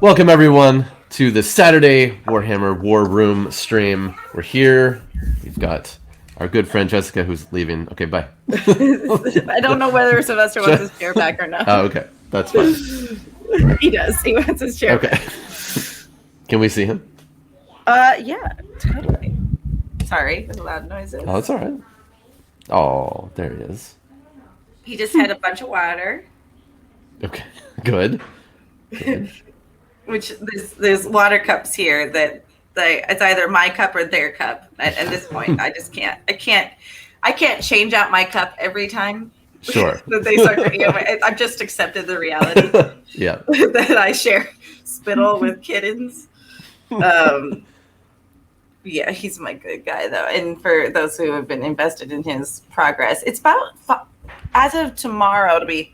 Welcome everyone to the Saturday Warhammer War Room stream. We're here. We've got our good friend Jessica who's leaving. Okay, bye. I don't know whether Sylvester wants his chair back or not. Oh, okay. That's fine. He does. He wants his chair Okay. back. Can we see him? Yeah, totally. Sorry for the loud noises. Oh, that's all right. Oh, there he is. He just had a bunch of water. Okay, good. Which there's water cups here that it's either my cup or their cup. At this point, I just can't. I can't change out my cup every time. Sure. That they start drinking. I've just accepted the reality. Yeah. That I share spittle with kittens. Yeah, he's my good guy though. And for those who have been invested in his progress, it's about as of tomorrow it'll be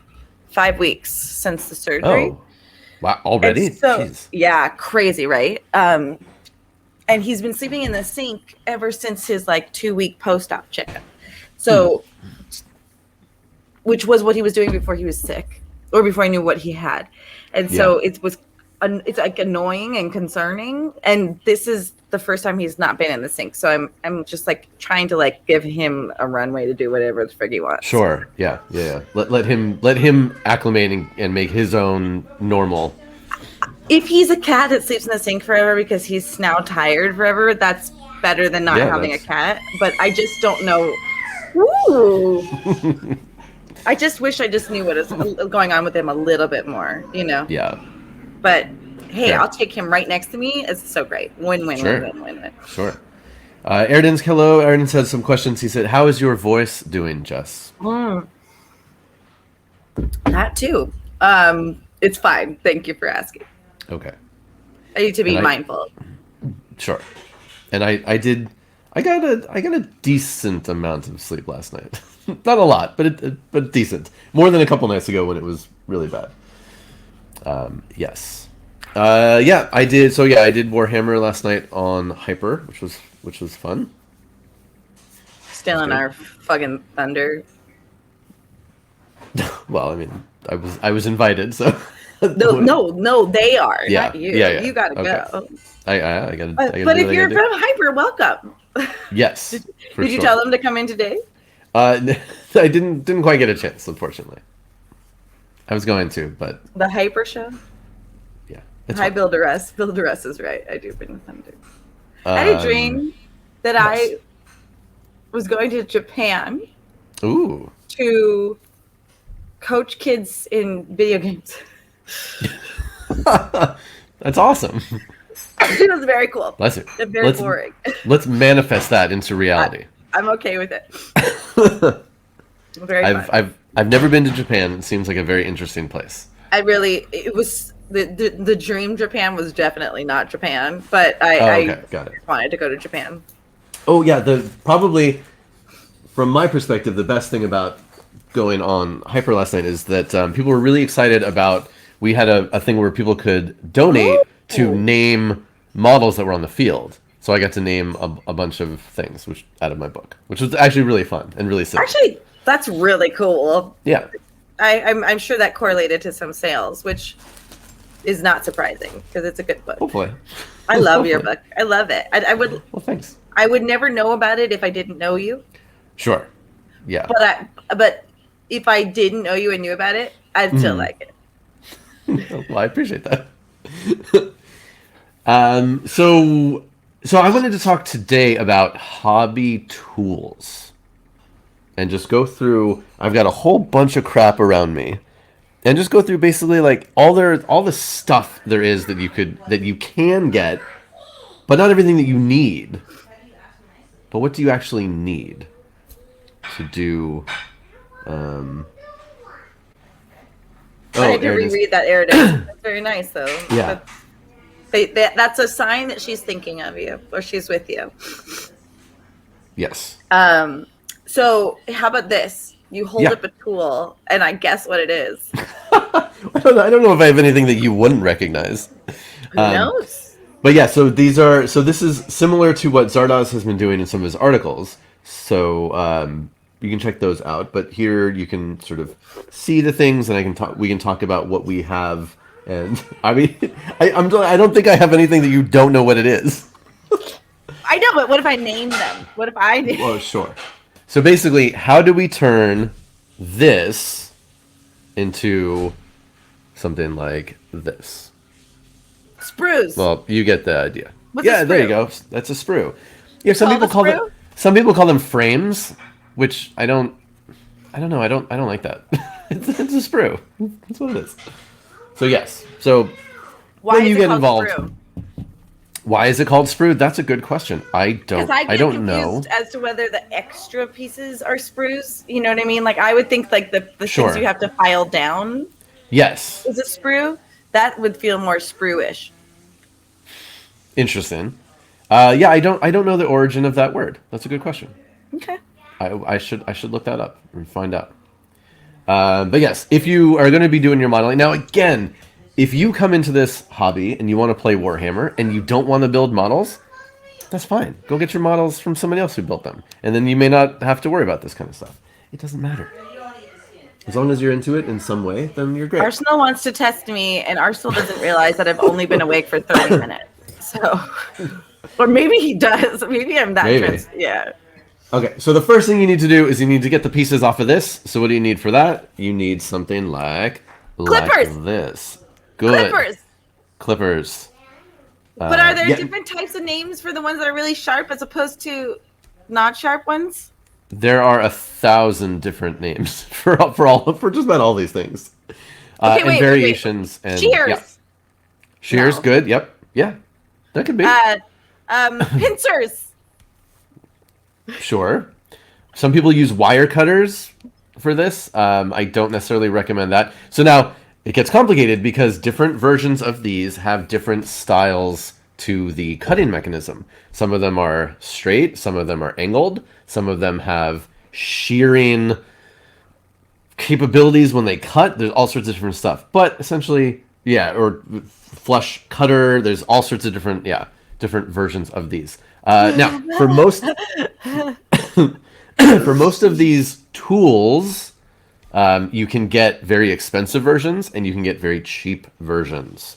5 weeks since the surgery. Oh. Wow, already? So, yeah, crazy, right? And he's been sleeping in the sink ever since his 2-week post-op checkup. So, which was what he was doing before he was sick, or before I knew what he had. And so it's annoying and concerning. And this is the first time he's not been in the sink. So I'm just trying to give him a runway to do whatever the frig he wants. Sure. Yeah. Let him acclimate and make his own normal. If he's a cat that sleeps in the sink forever because he's now tired forever, that's better than not having a cat. But I just don't know. Ooh. I just wish I just knew what is going on with him a little bit more, Yeah. But hey, I'll take him right next to me. It's so great. Win-win. Sure. Erden's hello. Erden said some questions. He said, "How is your voice doing, Jess?" That too. It's fine. Thank you for asking. Okay. I need to be mindful. Sure. And I got a decent amount of sleep last night. Not a lot, but decent. More than a couple nights ago when it was really bad. Yes. Yeah, I did. So yeah, I did Warhammer last night on Hyper, which was fun. Still in our fucking thunder. Well, I mean, I was invited, so. No, they are, not you. Yeah. You gotta go. I gotta. But if you're from Hyper, welcome. Yes. Did you tell them to come in today? I didn't quite get a chance, unfortunately. I was going to, but the Hyper show. Yeah. Hi, Builderess. Builderess is right. I do bring thunder. I had a dream that I was going to Japan. Ooh. To coach kids in video games. That's awesome. It was very cool. Bless you. Very boring. Let's manifest that into reality. I'm okay with it. Very fun. I've never been to Japan. It seems like a very interesting place. It was the dream Japan was definitely not Japan, but got I it. wanted to go to Japan. Oh yeah, probably from my perspective, the best thing about going on Hyper last night is that people were really excited about. We had a thing where people could donate to name models that were on the field. So I got to name a bunch of things out of my book, which was actually really fun and really silly. Actually, that's really cool. Yeah. I'm sure that correlated to some sales, which is not surprising because it's a good book. Hopefully. I love your book. I love it. I would. Well, thanks. I would never know about it if I didn't know you. Sure. Yeah. But if I didn't know you and knew about it, I'd still like it. Well, I appreciate that. So I wanted to talk today about hobby tools and just go through. I've got a whole bunch of crap around me, and just go through basically all the stuff there is that you can get, but not everything that you need. But what do you actually need to do? I had to reread that Erden. That's very nice, though. Yeah. That's a sign that she's thinking of you, or she's with you. Yes. So how about this? You hold up a tool, and I guess what it is. I don't know if I have anything that you wouldn't recognize. Who knows? But yeah, so this is similar to what Zardoz has been doing in some of his articles. So you can check those out. But here you can sort of see the things, and we can talk about what we have And I mean, I don't think I have anything that you don't know what it is. I know, but what if I name them? What if I did? Oh, sure. So basically, how do we turn this into something like this? Sprues. Well, you get the idea. What's a Yeah, there you sprue? go. That's a sprue. Yeah, some Called a people call sprue? it. Some people call them frames, which I don't know. I don't like that. it's a sprue. That's what it is. So yes. So Why when is you it get called involved, sprue? why is it called sprue? That's a good question. I Because don't. I get don't know. confused as to whether the extra pieces are sprues. You know what I mean? Like I would think like the things Sure. you have to file down Yes. is a sprue. That would feel more sprue-ish. Interesting. Yeah, I don't know the origin of that word. That's a good question. Okay. I should look that up and find out. But yes, if you are going to be doing your modeling now, again, if you come into this hobby and you want to play Warhammer and you don't want to build models, that's fine. Go get your models from somebody else who built them, and then you may not have to worry about this kind of stuff. It doesn't matter. As long as you're into it in some way, then you're great. Arsenal wants to test me, and Arsenal doesn't realize that I've only been awake for 30 minutes. So, or maybe he does. Maybe I'm that. Maybe. Yeah. Okay, so the first thing you need to do is you need to get the pieces off of this. So what do you need for that? You need something like Clippers. this. Good. Clippers. But are there yeah. different types of names for the ones that are really sharp as opposed to not sharp ones? There are 1,000 different names for just about all these things. Okay, and variations. Wait. And Shears. Yeah. Shears, No. good. Yep. Yeah. That could be. Pincers. Sure. Some people use wire cutters for this. I don't necessarily recommend that. So now it gets complicated because different versions of these have different styles to the cutting mechanism. Some of them are straight, some of them are angled, some of them have shearing capabilities when they cut. There's all sorts of different stuff. But essentially, yeah, or flush cutter, there's all sorts of different versions of these. Now, for most for most of these tools, you can get very expensive versions and you can get very cheap versions.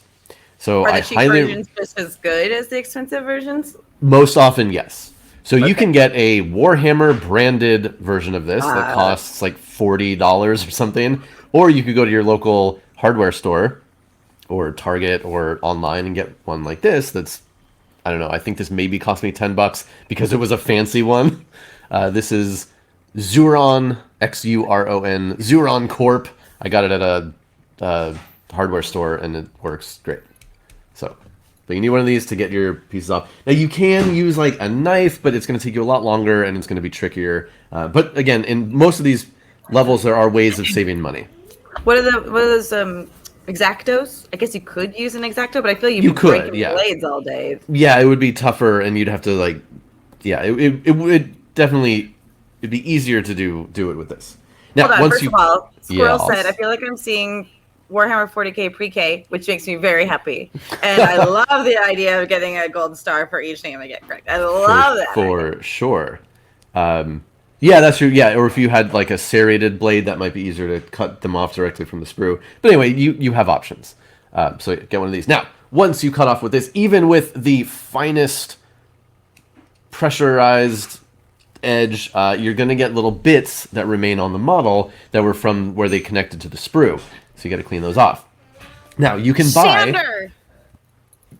So Are the cheap versions just as good as the expensive versions? Most often, yes. So you can get a Warhammer branded version of this that costs like $40 or something, or you could go to your local hardware store or Target or online and get one like this. That's, I don't know. I think this maybe cost me $10 because it was a fancy one. This is Xuron, Xuron, Xuron Corp. I got it at a hardware store and it works great. So, but you need one of these to get your pieces off. Now you can use like a knife, but it's going to take you a lot longer and it's going to be trickier. But again, in most of these levels, there are ways of saving money. What are those X-Actos? I guess you could use an X-Acto, but I feel you'd be breaking blades all day. Yeah, it would be tougher, and you'd have to like, yeah, it would definitely, it'd be easier to do it with this. Now, Hold on, first of all, Squirrel said, I feel like I'm seeing Warhammer 40k pre-K, which makes me very happy. And I love the idea of getting a gold star for each name I get correct. I love that. For sure. Yeah, that's true. Yeah, or if you had like a serrated blade, that might be easier to cut them off directly from the sprue. But anyway, you have options. So get one of these. Now, once you cut off with this, even with the finest pressurized edge, you're going to get little bits that remain on the model that were from where they connected to the sprue. So you got to clean those off. Now, you can buy... Sander!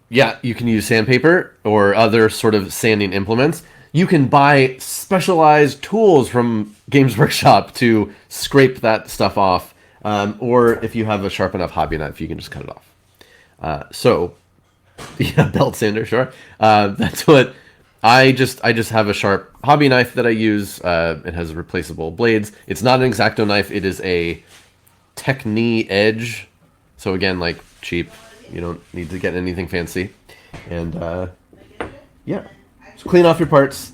Yeah, you can use sandpaper or other sort of sanding implements. You can buy specialized tools from Games Workshop to scrape that stuff off. Or if you have a sharp enough hobby knife, you can just cut it off. Yeah, belt sander, sure. That's what... I just have a sharp hobby knife that I use. It has replaceable blades. It's not an X-Acto knife. It is a Techni Edge. So again, like cheap. You don't need to get anything fancy. And yeah, so clean off your parts.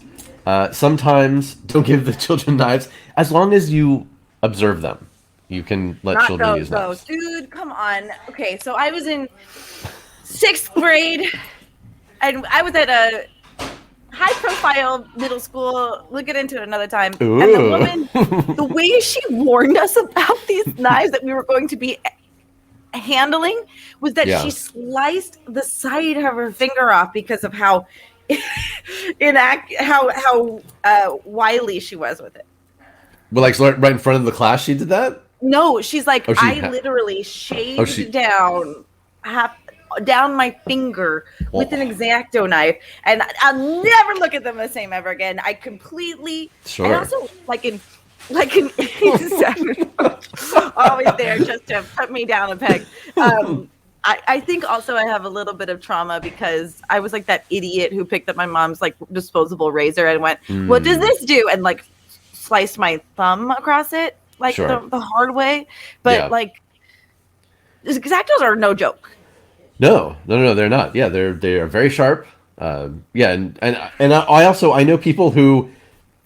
Sometimes don't give the children knives. As long as you observe them, you can let children use knives. Dude, come on. Okay, so I was in 6th grade, and I was at a high-profile middle school. We'll get into it another time. Ooh. And the woman, the way she warned us about these knives that we were going to be handling was that she sliced the side of her finger off because of how wily she was with it. But like right in front of the class, she did that. No, she's like, I literally shaved down my finger with an X-Acto knife, and I'll never look at them the same ever again. I completely and also like in 87, always there just to put me down a peg. I think also I have a little bit of trauma because I was like that idiot who picked up my mom's like disposable razor and went, what does this do? And like sliced my thumb across it like the hard way. But like X-Actos are no joke. No, they're not. Yeah, they are very sharp. And I know people who,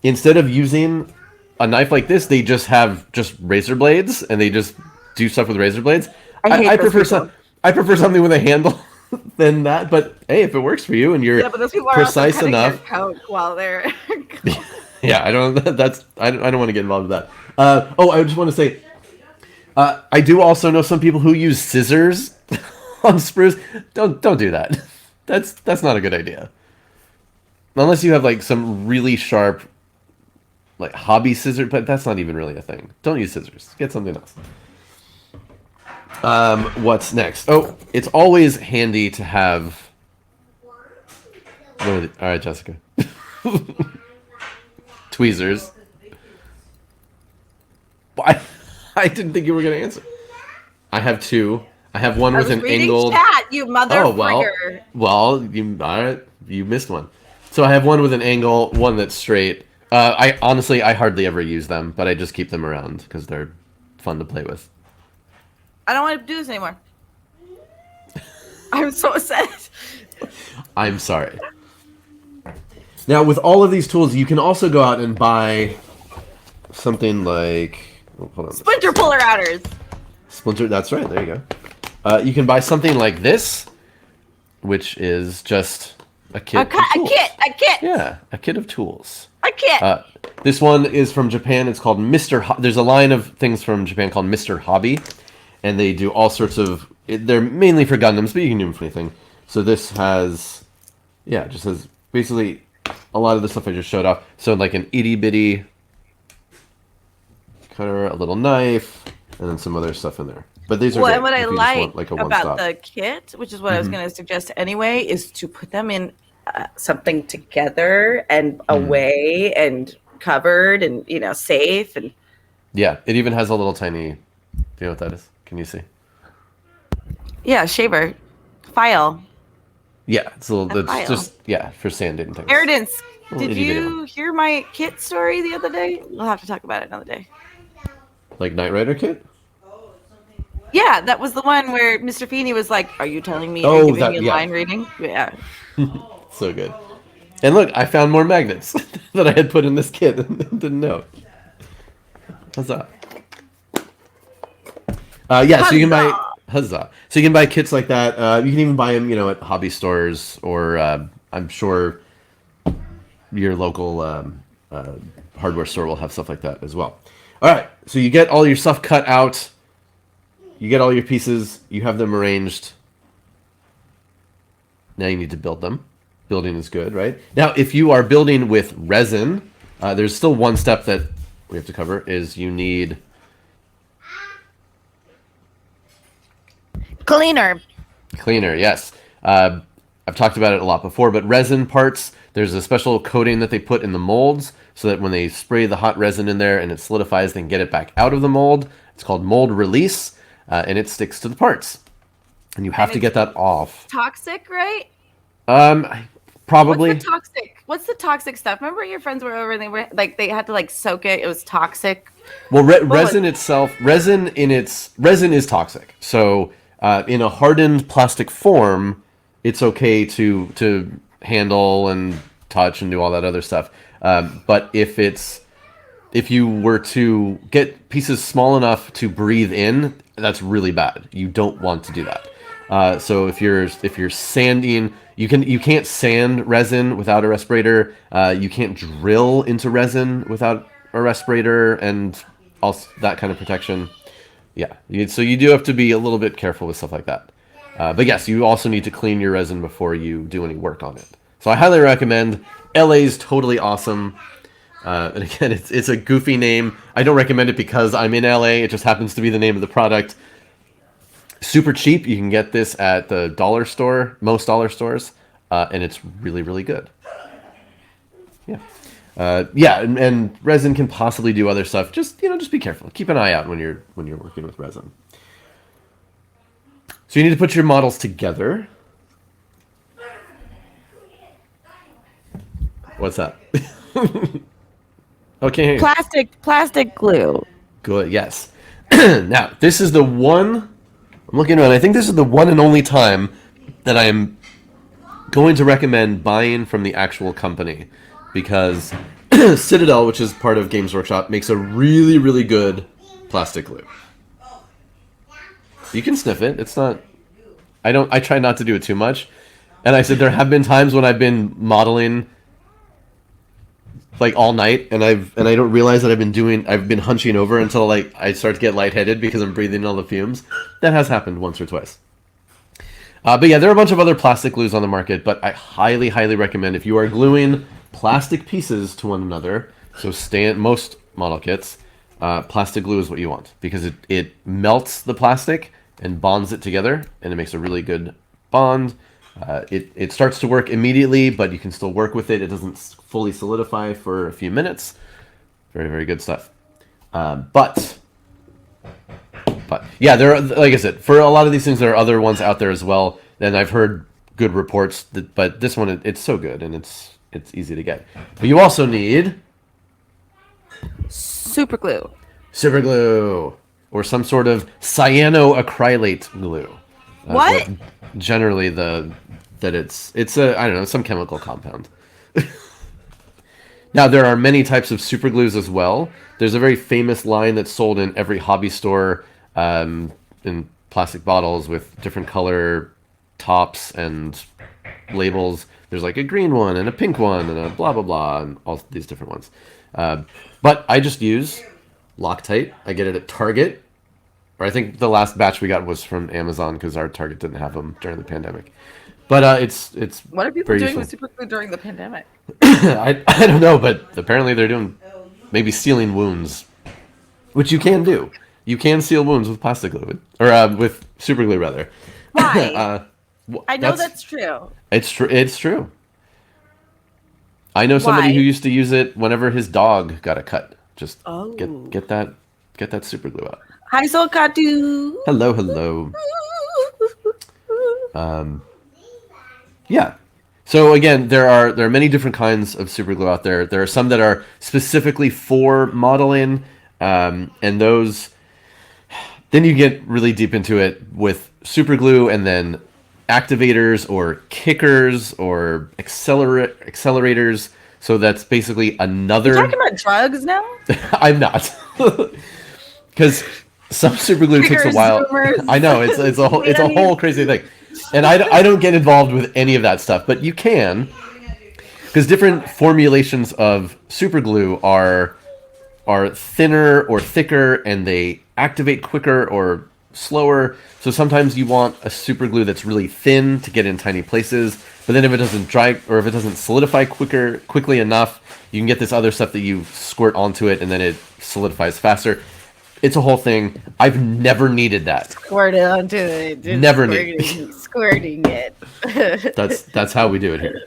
instead of using a knife like this, they just have razor blades and they just do stuff with razor blades. I prefer something with a handle than that. But hey, if it works for you and you're but those people are precise also enough, their coat while they're yeah, I don't want to get involved with that. I just want to say, I do also know some people who use scissors on sprues. Don't do that. That's not a good idea. Unless you have like some really sharp, like hobby scissors, but that's not even really a thing. Don't use scissors. Get something else. What's next? Oh, it's always handy to have. All right, Jessica. Tweezers. I didn't think you were going to answer. I have two. I have one with an angled. Chat, you motherfucker. Well, you missed one. So I have one with an angle, one that's straight. I hardly ever use them, but I just keep them around because they're fun to play with. I don't want to do this anymore. I'm so upset. I'm sorry. Now, with all of these tools, you can also go out and buy something like... Oh, hold on. Splinter puller outers. Splinter, that's right. There you go. You can buy something like this, which is just a kit of tools. A kit. Yeah, a kit of tools. A kit. This one is from Japan. It's called Mr. There's a line of things from Japan called Mr. Hobby, and they do all sorts of... They're mainly for Gundams, but you can do them for anything. So this has... Yeah, it just has basically a lot of the stuff I just showed off. So like an itty-bitty cutter, a little knife, and then some other stuff in there. But these are great. And what I like about the kit, which is what I was going to suggest anyway, is to put them in something together and away and covered and, safe. And yeah, it even has a little tiny... Do you know what that is? Can you see? Yeah, shaver. File. Yeah, it's a little... It's just, for sanding things. Erdence, did you hear my kit story the other day? We'll have to talk about it another day. Like Knight Rider kit? Yeah, that was the one where Mr. Feeney was like, are you telling me you're giving me line reading? Yeah. So good. And look, I found more magnets that I had put in this kit and didn't know. Huzzah. So you can buy... Huzzah. So you can buy kits like that. You can even buy them, at hobby stores, or I'm sure your local hardware store will have stuff like that as well. All right, so you get all your stuff cut out. You get all your pieces. You have them arranged. Now you need to build them. Building is good, right? Now, if you are building with resin, there's still one step that we have to cover, is you need... Cleaner, yes. I've talked about it a lot before, but resin parts, there's a special coating that they put in the molds so that when they spray the hot resin in there and it solidifies, they can get it back out of the mold. It's called mold release, and it sticks to the parts. And you have to get that off. Toxic, right? Probably. What's the toxic stuff? Remember your friends were over and they had to soak it. It was toxic. Well, resin is toxic. So in a hardened plastic form, it's okay to handle and touch and do all that other stuff. But if you were to get pieces small enough to breathe in, that's really bad. You don't want to do that. So if you're sanding, you can't sand resin without a respirator. You can't drill into resin without a respirator and all that kind of protection. Yeah, so you do have to be a little bit careful with stuff like that. But yes, you also need to clean your resin before you do any work on it. So I highly recommend. LA's totally awesome. And again, it's a goofy name. I don't recommend it because I'm in LA. It just happens to be the name of the product. Super cheap. You can get this at the dollar store, most dollar stores, and it's really, really good. Yeah. And resin can possibly do other stuff. Just be careful. Keep an eye out when you're working with resin. So you need to put your models together. What's that? Okay. Plastic glue. Good. Yes. Now this is the one I'm looking around. I think this is the one and only time that I am going to recommend buying from the actual company, because Citadel, which is part of Games Workshop, makes a really, really good plastic glue. You can sniff it. It's not. I try not to do it too much. And I said there have been times when I've been modeling like all night, and I don't realize that I've been hunching over until like I start to get lightheaded because I'm breathing all the fumes. That has happened once or twice. But yeah, there are a bunch of other plastic glues on the market, but I highly, highly recommend if you are gluing plastic pieces to one another, so most model kits, plastic glue is what you want, because it melts the plastic and bonds it together, and it makes a really good bond. It starts to work immediately, but you can still work with it. It doesn't fully solidify for a few minutes. Very, very good stuff. But yeah, there are, like I said, for a lot of these things, there are other ones out there as well. And I've heard good reports, but this one, it's so good, and it's easy to get. But you also need super glue, or some sort of cyanoacrylate glue. What? Generally, it's a, I don't know, some chemical compound. Now, there are many types of super glues as well. There's a very famous line that's sold in every hobby store, in plastic bottles with different color tops and labels. There's like a green one and a pink one and a blah blah blah and all these different ones. But I just use Loctite. I get it at Target, or I think the last batch we got was from Amazon because our Target didn't have them during the pandemic. But it's what are people doing with super glue during the pandemic? I don't know, but apparently they're doing maybe sealing wounds, which you can do. You can seal wounds with plastic glue, or with super glue rather. Why? I know that's true. It's true. It's true. I know somebody who used to use it whenever his dog got a cut. Just get that super glue out. Hi, Solkatu. Hello. Yeah. So again, there are many different kinds of super glue out there. There are some that are specifically for modeling, and those. Then you get really deep into it with super glue, and then activators or kickers or accelerators. So that's basically another. You're talking about drugs now? I'm not, because some super glue takes a while. Zoomers. I know it's a whole crazy thing, and I don't get involved with any of that stuff. But you can, because different formulations of super glue are thinner or thicker, and they activate quicker or slower. So sometimes you want a super glue that's really thin to get in tiny places, but then if it doesn't dry or if it doesn't solidify quickly enough, you can get this other stuff that you squirt onto it and then it solidifies faster. It's a whole thing. I've never needed that. Squirt it onto it. Never needed. Squirting it. That's how we do it here.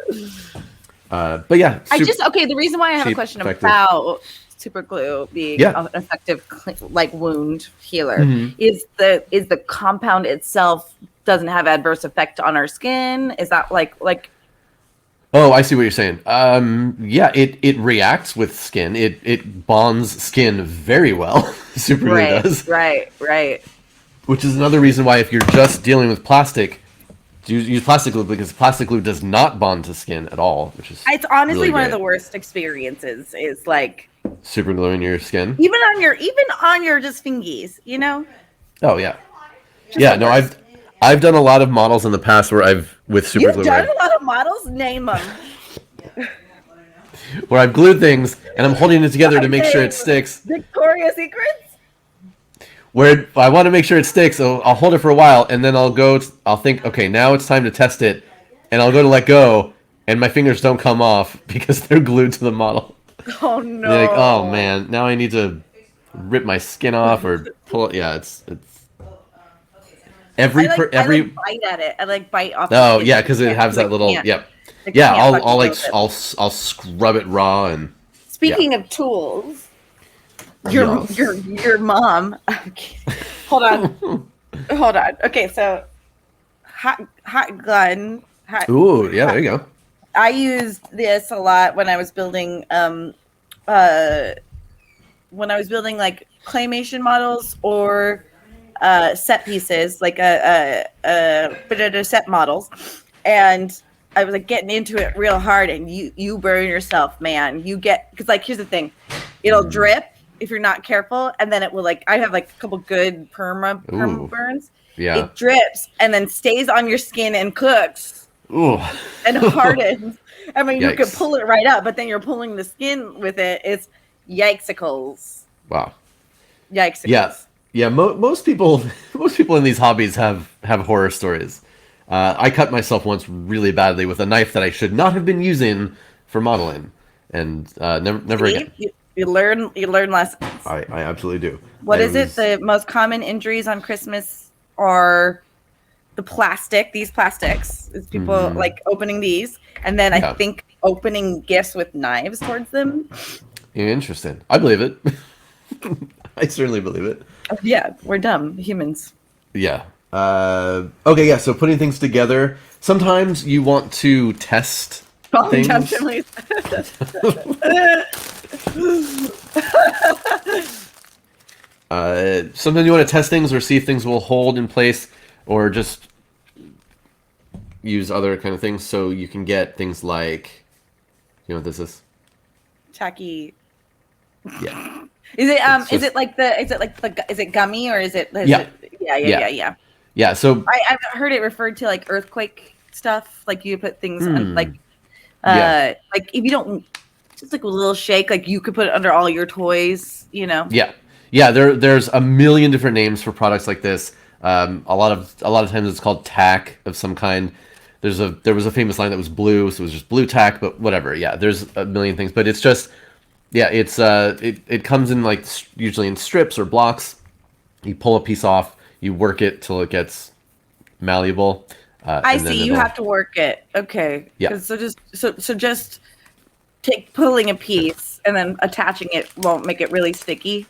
But yeah. The reason why I have a question about super glue being an effective wound healer is the compound itself doesn't have adverse effect on our skin. Is that like Oh, I see what you're saying. It reacts with skin. It bonds skin very well. Super glue does. Right. Which is another reason why if you're just dealing with plastic, use plastic glue, because plastic glue does not bond to skin at all, which is it's honestly really one of the worst experiences is like super gluing your skin. Even on your just fingies, you know? Oh yeah. I've done a lot of models in the past where I've with super glue. You've done a lot of models? Name them. Where I've glued things and I'm holding it together to make sure it sticks. Victoria's Secrets? where I want to make sure it sticks. So I'll hold it for a while, and then I'll think, okay, now it's time to test it, and I'll go to let go, and my fingers don't come off because they're glued to the model. Oh And they're like, oh no. man, now I need to rip my skin off or pull it. Yeah, it's I like every. bite at it. I like bite off. Oh The skin. yeah, because it has that little. Yep. Yeah, I'll scrub it raw and. Speaking of tools, your mom. Okay. Hold on. Okay, so hot gun. Ooh, yeah, there you go. I used this a lot when I was building like claymation models or set pieces, like a set models, and I was like getting into it real hard, and you burn yourself, man. You get, because like here's the thing, it'll drip if you're not careful, and then it will, like, I have like a couple good perma burns. Yeah, it drips and then stays on your skin and cooks. Ooh. And hardens. I mean, Yikes. You could pull it right up, but then you're pulling the skin with it. It's yikesicles. Wow. Yikesicles. Yeah. Most people in these hobbies have horror stories. I cut myself once really badly with a knife that I should not have been using for modeling, and never again. You learn lessons. I absolutely do. What is it? The most common injuries on Christmas are these plastics. Is people like opening these, and then I think opening gifts with knives towards them. Interesting. I believe it. I certainly believe it. Yeah, we're dumb humans. Yeah. Okay, yeah, so putting things together. Sometimes you want to test things. Sometimes you want to test things or see if things will hold in place, or just use other kind of things. So you can get things like, you know what this is? Tacky. Yeah. Is it gummy, or is it? Yeah. Yeah. So I've heard it referred to like earthquake stuff. Like you put things like if you don't, just like a little shake, like you could put it under all your toys. You know. Yeah. There's a million different names for products like this. A lot of times it's called tack of some kind. There was a famous line that was blue, so it was just blue tack. But whatever. Yeah. There's a million things, but it's just. Yeah, it comes in like usually in strips or blocks. You pull a piece off, you work it till it gets malleable. I see. You have to work it. Okay. Yeah. So just pulling a piece and then attaching it won't make it really sticky.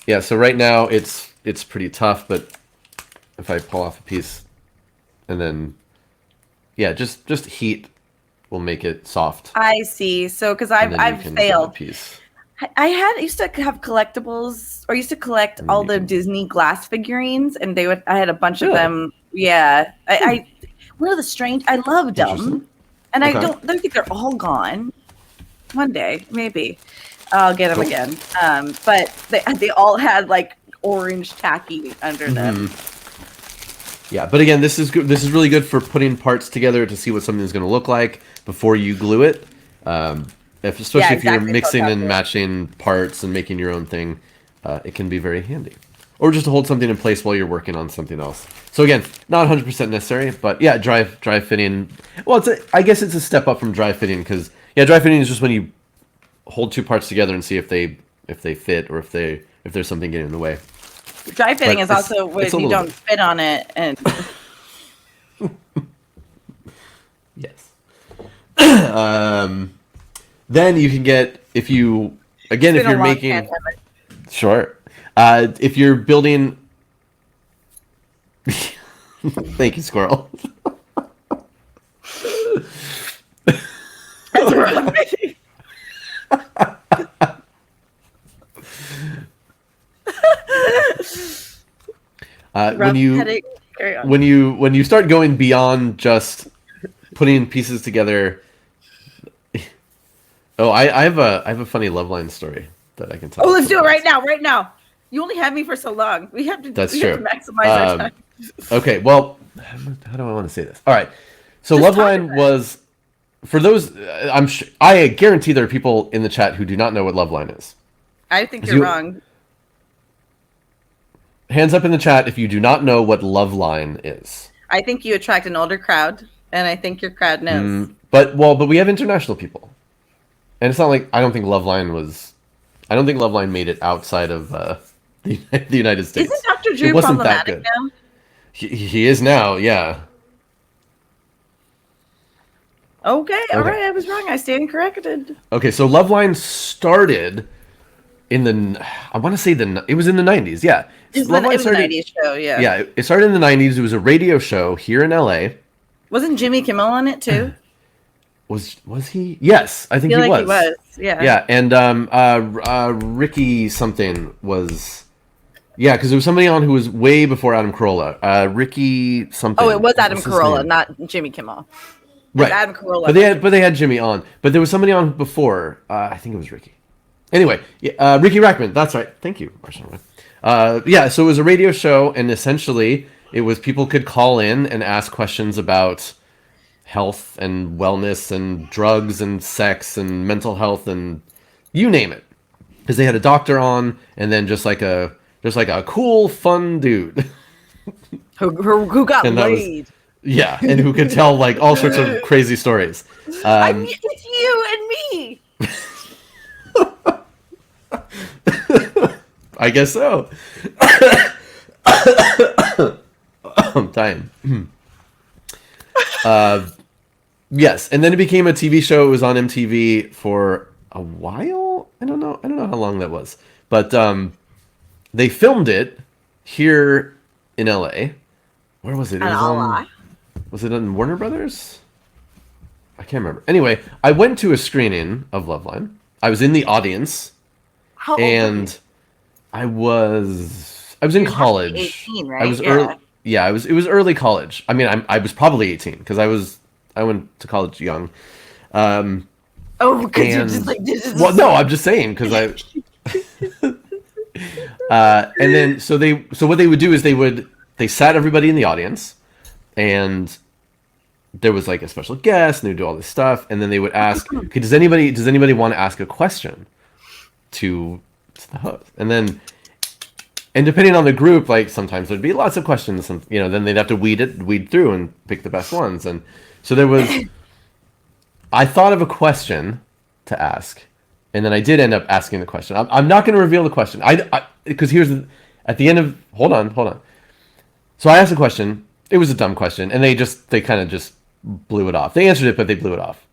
Yeah. So right now it's pretty tough, but if I pull off a piece, and then just heat will make it soft. I see. So because I've failed. I used to have collectibles, or used to collect all the Disney glass figurines, and I had a bunch of them. Yeah, I one of the strange. I loved them, and I don't think they're all gone. One day, maybe I'll get them again. But they all had like orange tacky under them. Yeah, but again, this is good. This is really good for putting parts together to see what something's going to look like before you glue it. Especially if you're mixing and matching parts and making your own thing, it can be very handy. Or just to hold something in place while you're working on something else. So again, not 100% necessary, but yeah, dry fitting. Well, I guess it's a step up from dry fitting, because dry fitting is just when you hold two parts together and see if they fit, or if there's something getting in the way. Dry fitting is also when you don't fit on it and. Yes. Then you can get, if you're making, sure. If you're building, thank you, squirrel. When you start going beyond just putting pieces together. Oh, I have a funny Loveline story that I can tell. Oh, let's do it right now. You only had me for so long. We have to. That's true. Have to maximize our time. Okay, well, how do I want to say this? All right, so Loveline was, for those, I guarantee there are people in the chat who do not know what Loveline is. I think you're wrong. Hands up in the chat if you do not know what Loveline is. I think you attract an older crowd, and I think your crowd knows. But we have international people, and it's not like I don't think Loveline made it outside of the United States. Isn't Dr. Drew it wasn't that problematic good. now? He is now, yeah. Okay, all right, I was wrong. I stand corrected. Okay, so Loveline started in the, I want to say it was in the 90s, yeah. It was a 90s show, yeah. Yeah, it started in the 90s. It was a radio show here in LA. Wasn't Jimmy Kimmel on it too? Was he? Yes, I think he was. He was, yeah. Yeah, and Ricky something was, yeah, because there was somebody on who was way before Adam Carolla. Ricky something. Oh, it was Adam Carolla, not Jimmy Kimmel. Right. Adam Carolla. But they had Jimmy on. But there was somebody on before. I think it was Ricky. Anyway, Ricky Rackman. That's right. Thank you, Marshall. Yeah, so it was a radio show, and essentially it was people could call in and ask questions about health and wellness and drugs and sex and mental health and you name it. Because they had a doctor on, and then just like a cool, fun dude who got laid. Yeah, and who could tell like all sorts of crazy stories. I mean, it's you and me. I guess so. I'm dying. Yes, and then it became a TV show. It was on MTV for a while. I don't know how long that was, but they filmed it here in LA. Where was it? Was it on Warner Brothers? I can't remember. Anyway, I went to a screening of Loveline. I was in the audience. How old were you? I was in college. 18, right? I was early. Yeah, it was early college. I mean, I was probably 18 because I went to college young. Because you're just like this. Well, no, I'm just saying because I. And then so what they would do is they sat everybody in the audience, and there was like a special guest, and they'd do all this stuff, and then they would ask, okay, does anybody want to ask a question to the host? And depending on the group, like sometimes there'd be lots of questions, and then they'd have to weed through and pick the best ones. And so there was, I thought of a question to ask, and then I did end up asking the question. I'm not going to reveal the question. Because at the end of, hold on. So I asked a question. It was a dumb question, and they kind of just blew it off. They answered it, but they blew it off.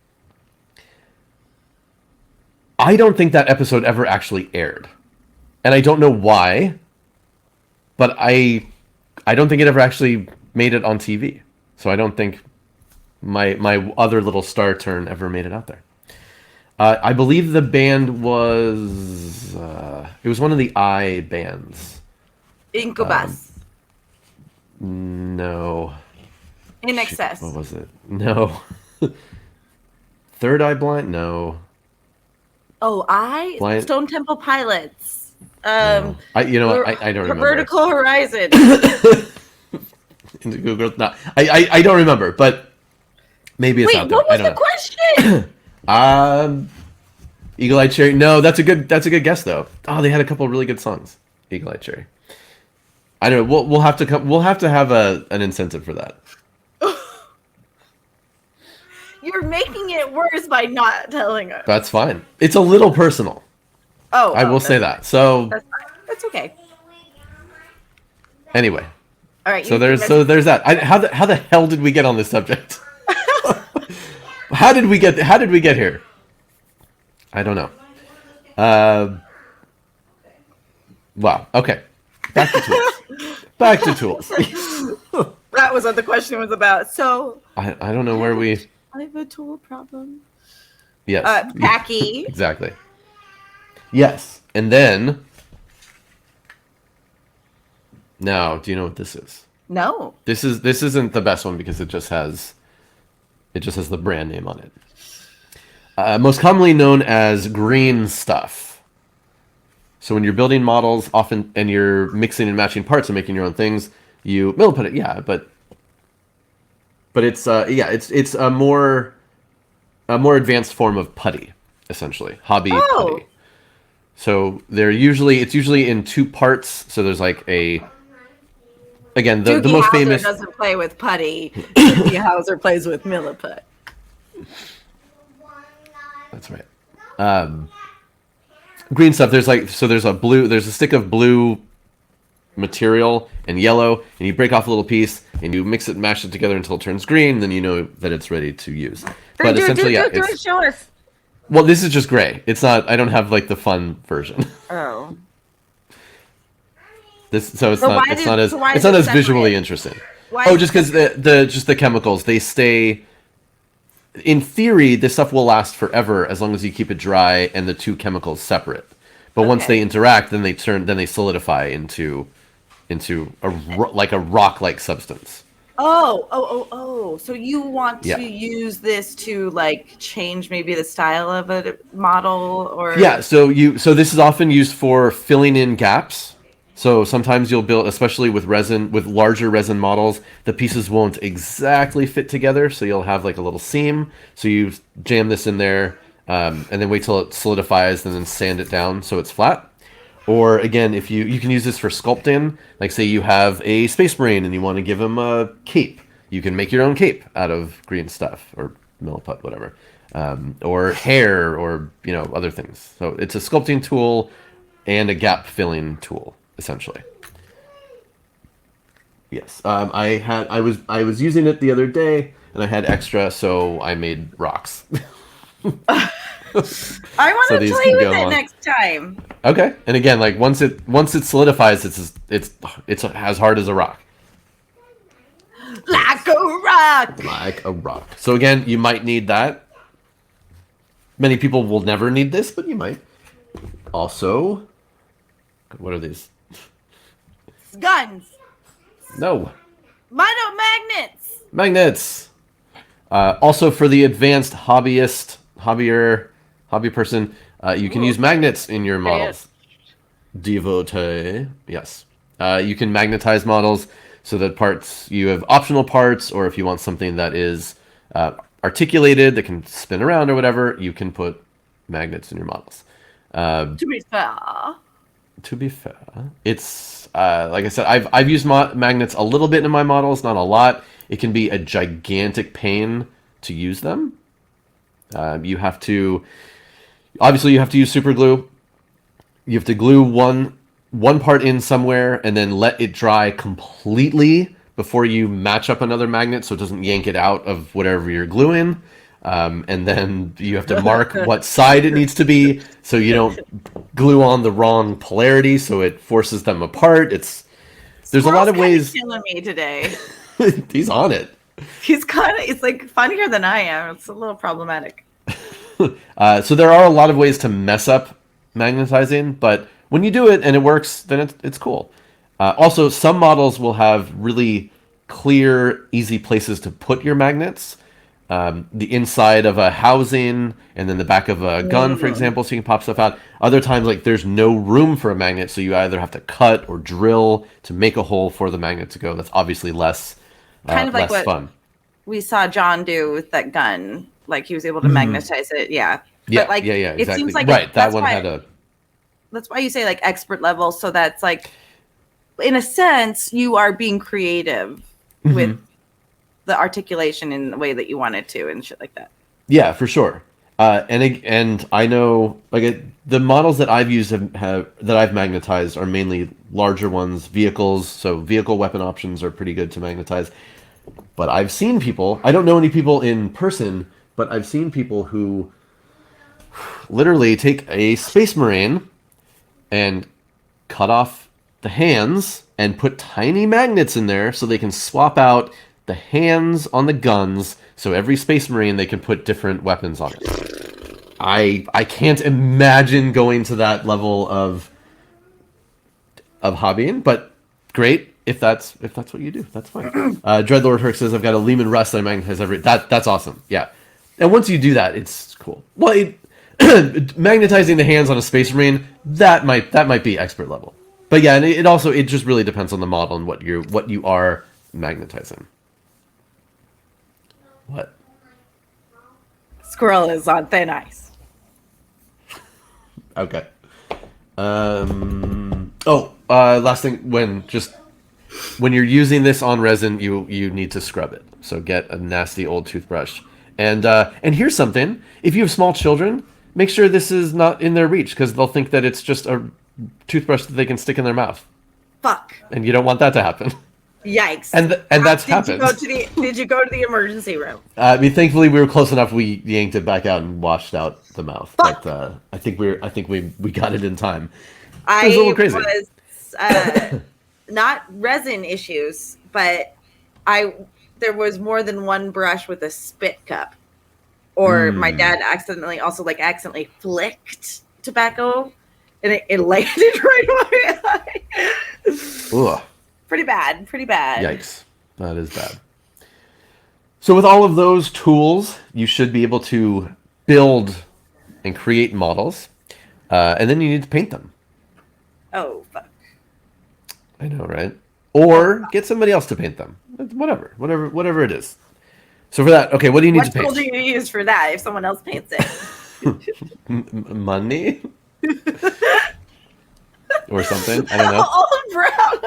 I don't think that episode ever actually aired, and I don't know why. But I don't think it ever actually made it on TV. So I don't think my other little star turn ever made it out there. I believe the band was it was one of the I bands. Incubus. No. In Excess. What was it? No. Third Eye Blind? No. Oh, Blind... Stone Temple Pilots. No. I don't remember. Vertical Horizon. Into Google. No, I don't remember, but maybe it's out there. What was the question? Eagle Eye Cherry. No, that's a good guess though. Oh, they had a couple of really good songs. Eagle Eye Cherry. I don't know. We'll have to have an incentive for that. You're making it worse by not telling us. That's fine. It's a little personal. I will say that. So that's fine. That's okay. Anyway. All right. So there's that. How the hell did we get on this subject? How did we get here? I don't know. Wow. Okay. Back to tools. That was what the question was about. So I don't know where we. I have a tool problem. Yes. Tacky. Exactly. Yes, and then. Now, do you know what this is? No. This isn't the best one because it just has the brand name on it. Most commonly known as green stuff. So when you're building models, often, and you're mixing and matching parts and making your own things, you put it. Yeah, but it's it's a more advanced form of putty, essentially hobby putty. So it's usually in two parts. So there's like a again, the Doogie most Howser famous. doesn't play with putty. Doogie Howser plays with milliput. That's right. Green stuff. There's a stick of blue material and yellow, and you break off a little piece and you mix it and mash it together until it turns green. Then you know that it's ready to use. But essentially, do it. Show us. Well, this is just gray. It's not. I don't have like the fun version. Oh. It's not as visually interesting. Just because the chemicals, they stay. In theory, this stuff will last forever as long as you keep it dry and the two chemicals separate. But once they interact, then they solidify into a rock-like substance. Oh! So you want to use this to like change maybe the style of a model, or So this is often used for filling in gaps. So sometimes you'll build, especially with larger resin models, the pieces won't exactly fit together, so you'll have like a little seam. So you jam this in there, and then wait till it solidifies, and then sand it down so it's flat. Or again, if you can use this for sculpting, like say you have a Space Marine and you want to give him a cape, you can make your own cape out of green stuff or milliput, whatever, or hair, or other things. So it's a sculpting tool and a gap filling tool, essentially. Yes, I was using it the other day, and I had extra, so I made rocks. I want to play with it next time. Okay, and again, like once it solidifies, it's as hard as a rock. Like a rock. Like a rock. So again, you might need that. Many people will never need this, but you might. Also, what are these? Guns. No. Magnets. Magnets. Also, for the advanced hobby person, you can use magnets in your models. Devotee. Yes. You can magnetize models so that you have optional parts, or if you want something that is articulated, that can spin around or whatever, you can put magnets in your models. To be fair, it's like I said, I've used magnets a little bit in my models, not a lot. It can be a gigantic pain to use them. You have to use super glue. You have to glue one part in somewhere and then let it dry completely before you match up another magnet so it doesn't yank it out of whatever you're gluing. And then you have to mark what side it needs to be so you don't glue on the wrong polarity so it forces them apart. There's a lot of ways. Killing me today. He's on it. It's like funnier than I am. It's a little problematic. So there are a lot of ways to mess up magnetizing, but when you do it and it works, then it's cool. Also, some models will have really clear, easy places to put your magnets. The inside of a housing, and then the back of a gun, for example, so you can pop stuff out. Other times, like there's no room for a magnet, so you either have to cut or drill to make a hole for the magnet to go. That's obviously less kind of like what fun. We saw John do with that gun. Like he was able to magnetize it. Yeah. Yeah. But like, yeah. Exactly. It seems like that one had a. That's why you say like expert level. So that's like, in a sense, you are being creative with the articulation in the way that you want it to and shit like that. Yeah, for sure. And I know the models that I've used that I've magnetized are mainly larger ones, vehicles. So vehicle weapon options are pretty good to magnetize. But I've seen people. I don't know any people in person, but I've seen people who literally take a Space Marine and cut off the hands and put tiny magnets in there so they can swap out the hands on the guns, so every Space Marine they can put different weapons on it. I can't imagine going to that level of hobbying, but great if that's what you do. That's fine. Dreadlord Herc says I've got a Lehman Rust that I magnetize that's awesome. Yeah, and once you do that, it's cool. Well, magnetizing the hands on a Space Marine that might be expert level, but yeah, and it just really depends on the model and what you are magnetizing. What? Squirrel is on thin ice. Okay. Last thing, when just when you're using this on resin, you need to scrub it. So get a nasty old toothbrush. And here's something: if you have small children, make sure this is not in their reach because they'll think that it's just a toothbrush that they can stick in their mouth. Fuck. And you don't want that to happen. Yikes. And that's happened. Did you go to the emergency room? I mean, thankfully we were close enough. We yanked it back out and washed out the mouth. Fuck. But I think we got it in time. I It was a little crazy. was not resin issues, but there was more than one brush with a spit cup, or my dad accidentally flicked tobacco, and it landed right on my eye. Ugh. Pretty bad. Yikes. That is bad. So with all of those tools, you should be able to build and create models, and then you need to paint them. Oh, fuck. I know, right? Or get somebody else to paint them. Whatever it is. So for that, okay, what do you need to paint? What tool do you use for that if someone else paints it? Money? Or something? I don't know. All brown.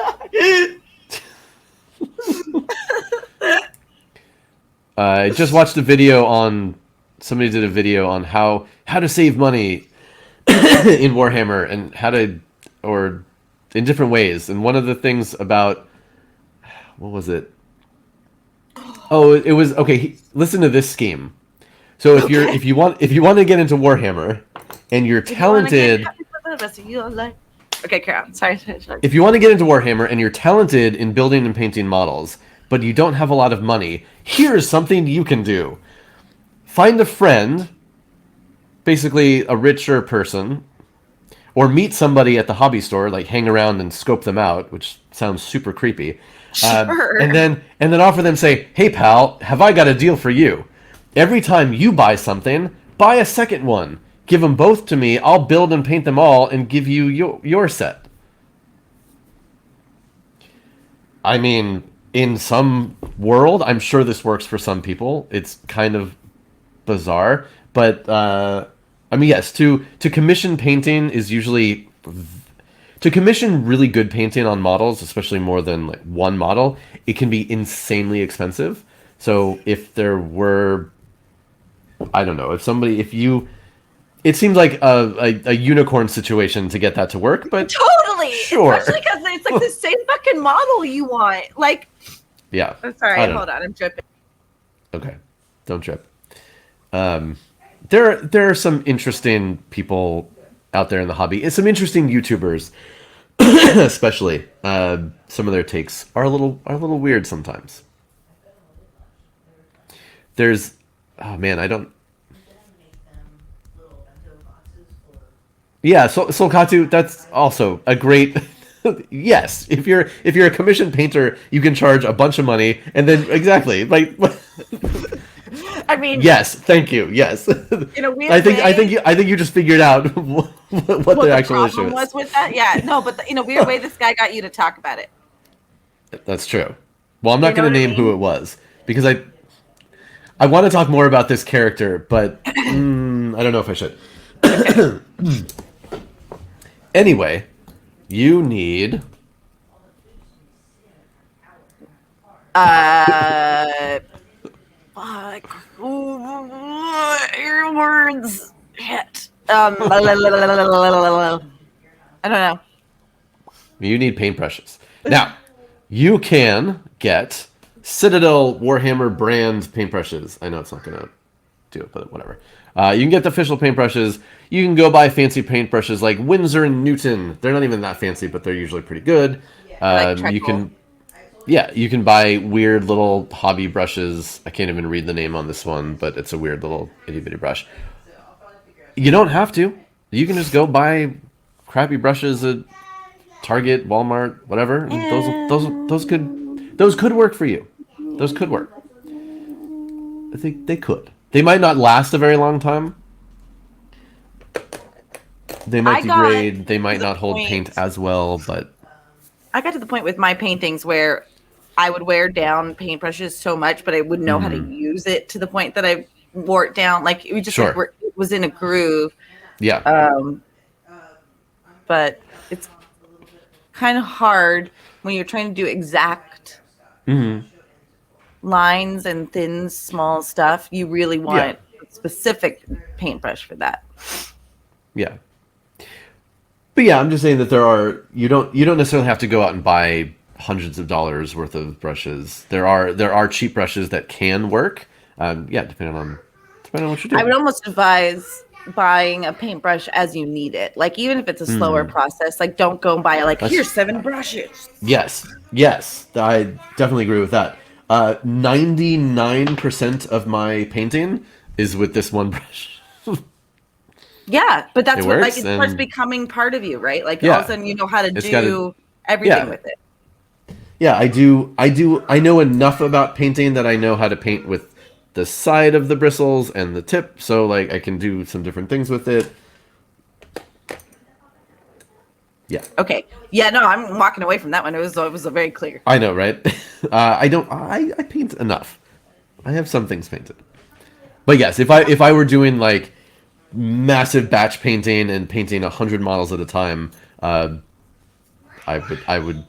I just watched a video on... Somebody did a video on how to save money in Warhammer and or in different ways. And one of the things about... What was it? Oh, it was... Okay, listen to this scheme. So if you want to get into Warhammer and you're talented... Okay, carry on. Sorry. If you want to get into Warhammer and you're talented in building and painting models, but you don't have a lot of money, here's something you can do. Find a friend, basically a richer person, or meet somebody at the hobby store, like hang around and scope them out, which sounds super creepy. Sure. And then offer them, say, hey pal, have I got a deal for you? Every time you buy something, buy a second one. Give them both to me. I'll build and paint them all and give you your set. I mean, in some world, I'm sure this works for some people. It's kind of bizarre, but I mean, yes, to commission painting is usually to commission really good painting on models, especially more than like one model. It can be insanely expensive. So if there were, I don't know, it seems like a unicorn situation to get that to work, but totally, sure. Especially because it's like the same fucking model you want. Like, yeah. I'm sorry, hold on, I'm tripping. Okay, don't trip. There are some interesting people out there in the hobby, and some interesting YouTubers, especially. Some of their takes are a little weird sometimes. There's, oh man, I don't. Yeah, Solkatu, that's also a great. Yes, if you're a commissioned painter, you can charge a bunch of money, and then exactly like. I mean, yes, thank you. Yes, in a weird I think you just figured out what the actual issue was with that. Yeah, no, but in a weird way, this guy got you to talk about it. That's true. Well, I'm not going to name who it was because I want to talk more about this character, but I don't know if I should. Anyway, you need words. Shit. I don't know. You need paintbrushes. Now, you can get Citadel Warhammer brand paintbrushes. I know it's not going to do it, but whatever. You can get the official paintbrushes. You can go buy fancy paintbrushes like Winsor and Newton. They're not even that fancy, but they're usually pretty good. You can buy weird little hobby brushes. I can't even read the name on this one, but it's a weird little itty bitty brush. You don't have to. You can just go buy crappy brushes at Target, Walmart, whatever. And those could work for you. Those could work. I think they could. They might not last a very long time. They might degrade. They might not hold paint as well, but I got to the point with my paintings where I would wear down paintbrushes so much, but I wouldn't know how to use it to the point that I wore it down. Like it was just like it was in a groove. Yeah. But it's kind of hard when you're trying to do exact lines and thin, small stuff. You really want a specific paintbrush for that. Yeah. But yeah, I'm just saying that you don't necessarily have to go out and buy hundreds of dollars worth of brushes. There are cheap brushes that can work. Depending on what you're doing. I would almost advise buying a paintbrush as you need it. Like even if it's a slower process, like don't go and buy here's 7 brushes. Yes, I definitely agree with that. 99% of my painting is with this one brush. Yeah, but that's it what works, it starts becoming part of you, right? Like yeah, all of a sudden you know how to do everything with it. Yeah, I do. I know enough about painting that I know how to paint with the side of the bristles and the tip, so like I can do some different things with it. Yeah. Okay. Yeah, no, I'm walking away from that one. It was very clear. I know, right? I paint enough. I have some things painted. But yes, if I were doing like massive batch painting and painting 100 models at a time, I would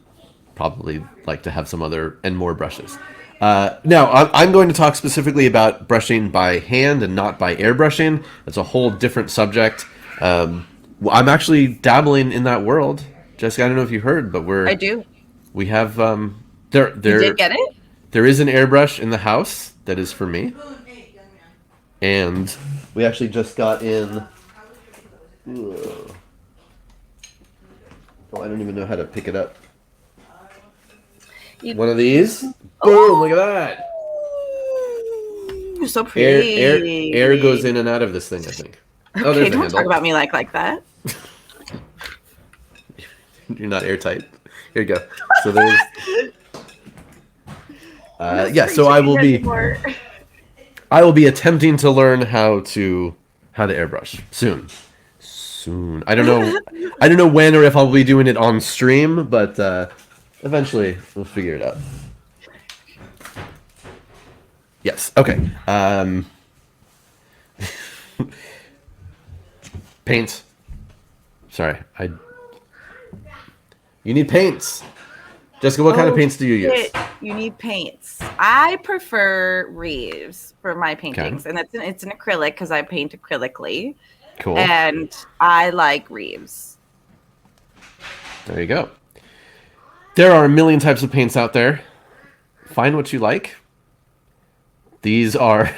probably like to have some other and more brushes. Now, I'm going to talk specifically about brushing by hand and not by airbrushing. That's a whole different subject. I'm actually dabbling in that world. Jessica, I don't know if you heard, but I do. We have You did get it? There is an airbrush in the house that is for me. And we actually just got in. Oh, I don't even know how to pick it up. One of these. Boom! Look at that. You're so pretty. Air goes in and out of this thing, I think. Oh, there's don't talk about me like that. You're not airtight. Here you go. So there's. So I will be. I will be attempting to learn how to airbrush soon. I don't know when or if I'll be doing it on stream, but eventually we'll figure it out. Yes. Okay. Paints. Sorry. You need paints. Jessica, what kind of paints do you use? You need paints. I prefer Reeves for my paintings, and it's an acrylic because I paint acrylically. Cool. And I like Reeves. There you go. There are a million types of paints out there. Find what you like. These are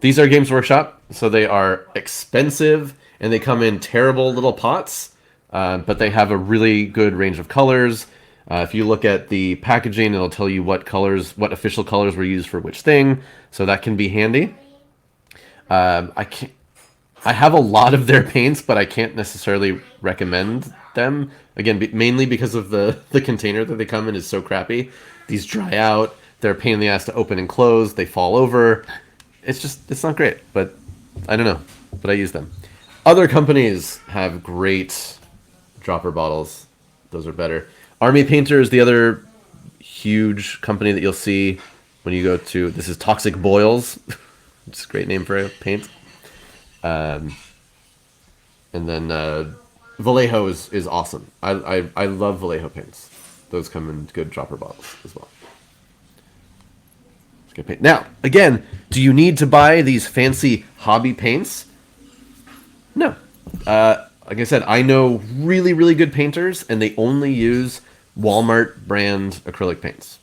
Games Workshop, so they are expensive and they come in terrible little pots, but they have a really good range of colors. If you look at the packaging, it'll tell you what official colors were used for which thing, so that can be handy. I have a lot of their paints, but I can't necessarily recommend them. Again, mainly because of the container that they come in is so crappy. These dry out. They're a pain in the ass to open and close. They fall over. It's not great, but I don't know. But I use them. Other companies have great dropper bottles. Those are better. Army Painter is the other huge company that you'll see when you go to. This is Toxic Boils. It's a great name for a paint. And then Vallejo is awesome. I love Vallejo paints. Those come in good dropper bottles as well. It's good paint. Now, again, do you need to buy these fancy hobby paints? No. Like I said, I know really, really good painters, and they only use Walmart brand acrylic paints.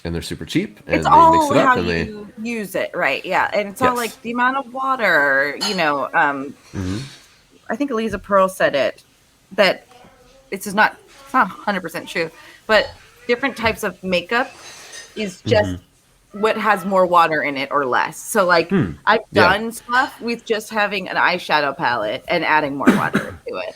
And they're super cheap, and it's they all mix it up how and they you use it, right? Yeah, and it's all like the amount of water. I think Eliza Pearl said it that it's not 100% true, but different types of makeup is just what has more water in it or less. So like I've done stuff with just having an eyeshadow palette and adding more water to it.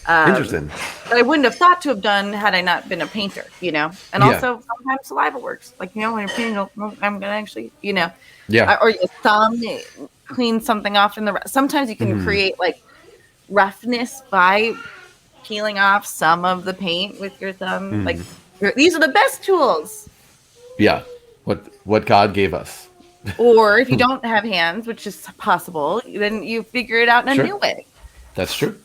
Interesting. That I wouldn't have thought to have done had I not been a painter, And also sometimes saliva works. Like, when you're painting, I'm gonna actually, or your thumb clean something off in the. Sometimes you can create like roughness by peeling off some of the paint with your thumb. Like, these are the best tools. Yeah, what God gave us. Or if you don't have hands, which is possible, then you figure it out in a new way. That's true.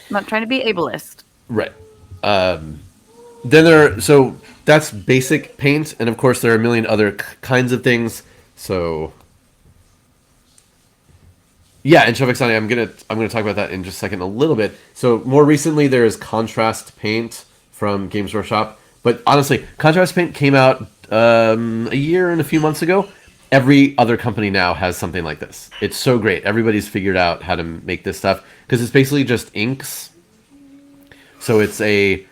not trying to be ableist. Right. So that's basic paint, and of course there are a million other kinds of things. So yeah, and Shovexani, I'm gonna talk about that in just a second, a little bit. So more recently, there is contrast paint from Games Workshop, but honestly, contrast paint came out a year and a few months ago. Every other company now has something like this. It's so great. Everybody's figured out how to make this stuff because it's basically just inks. So it's a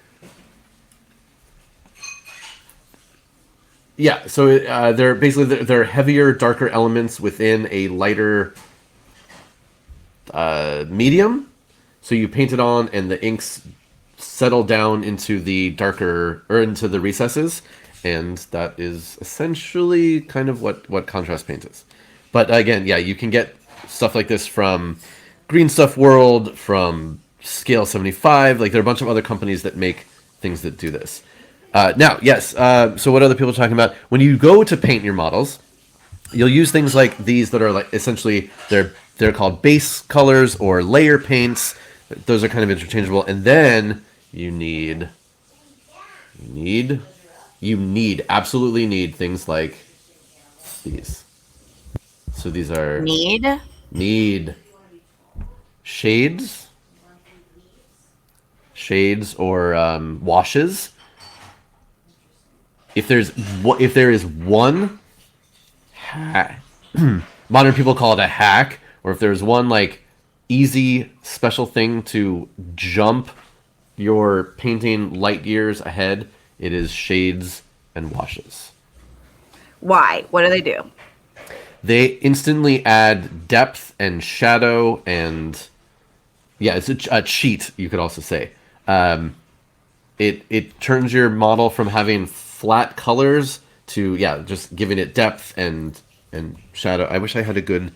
yeah. So they're heavier, darker elements within a lighter medium. So you paint it on, and the inks settle down into the darker or into the recesses, and that is essentially kind of what contrast paint is. But again, yeah, you can get stuff like this from Green Stuff World, from Scale 75. Like there are a bunch of other companies that make things that do this. Now, yes. So what other people are talking about? When you go to paint your models, you'll use things like these that are like essentially they're called base colors or layer paints. Those are kind of interchangeable, and then you absolutely need things like these. So these are need shades or washes. If there is one modern people call it a hack, or if there's one like easy special thing to jump your painting light years ahead, it is shades and washes. Why? What do they do? They instantly add depth and shadow, and yeah, it's a cheat, you could also say. It turns your model from having flat colors to just giving it depth and shadow. I wish I had a good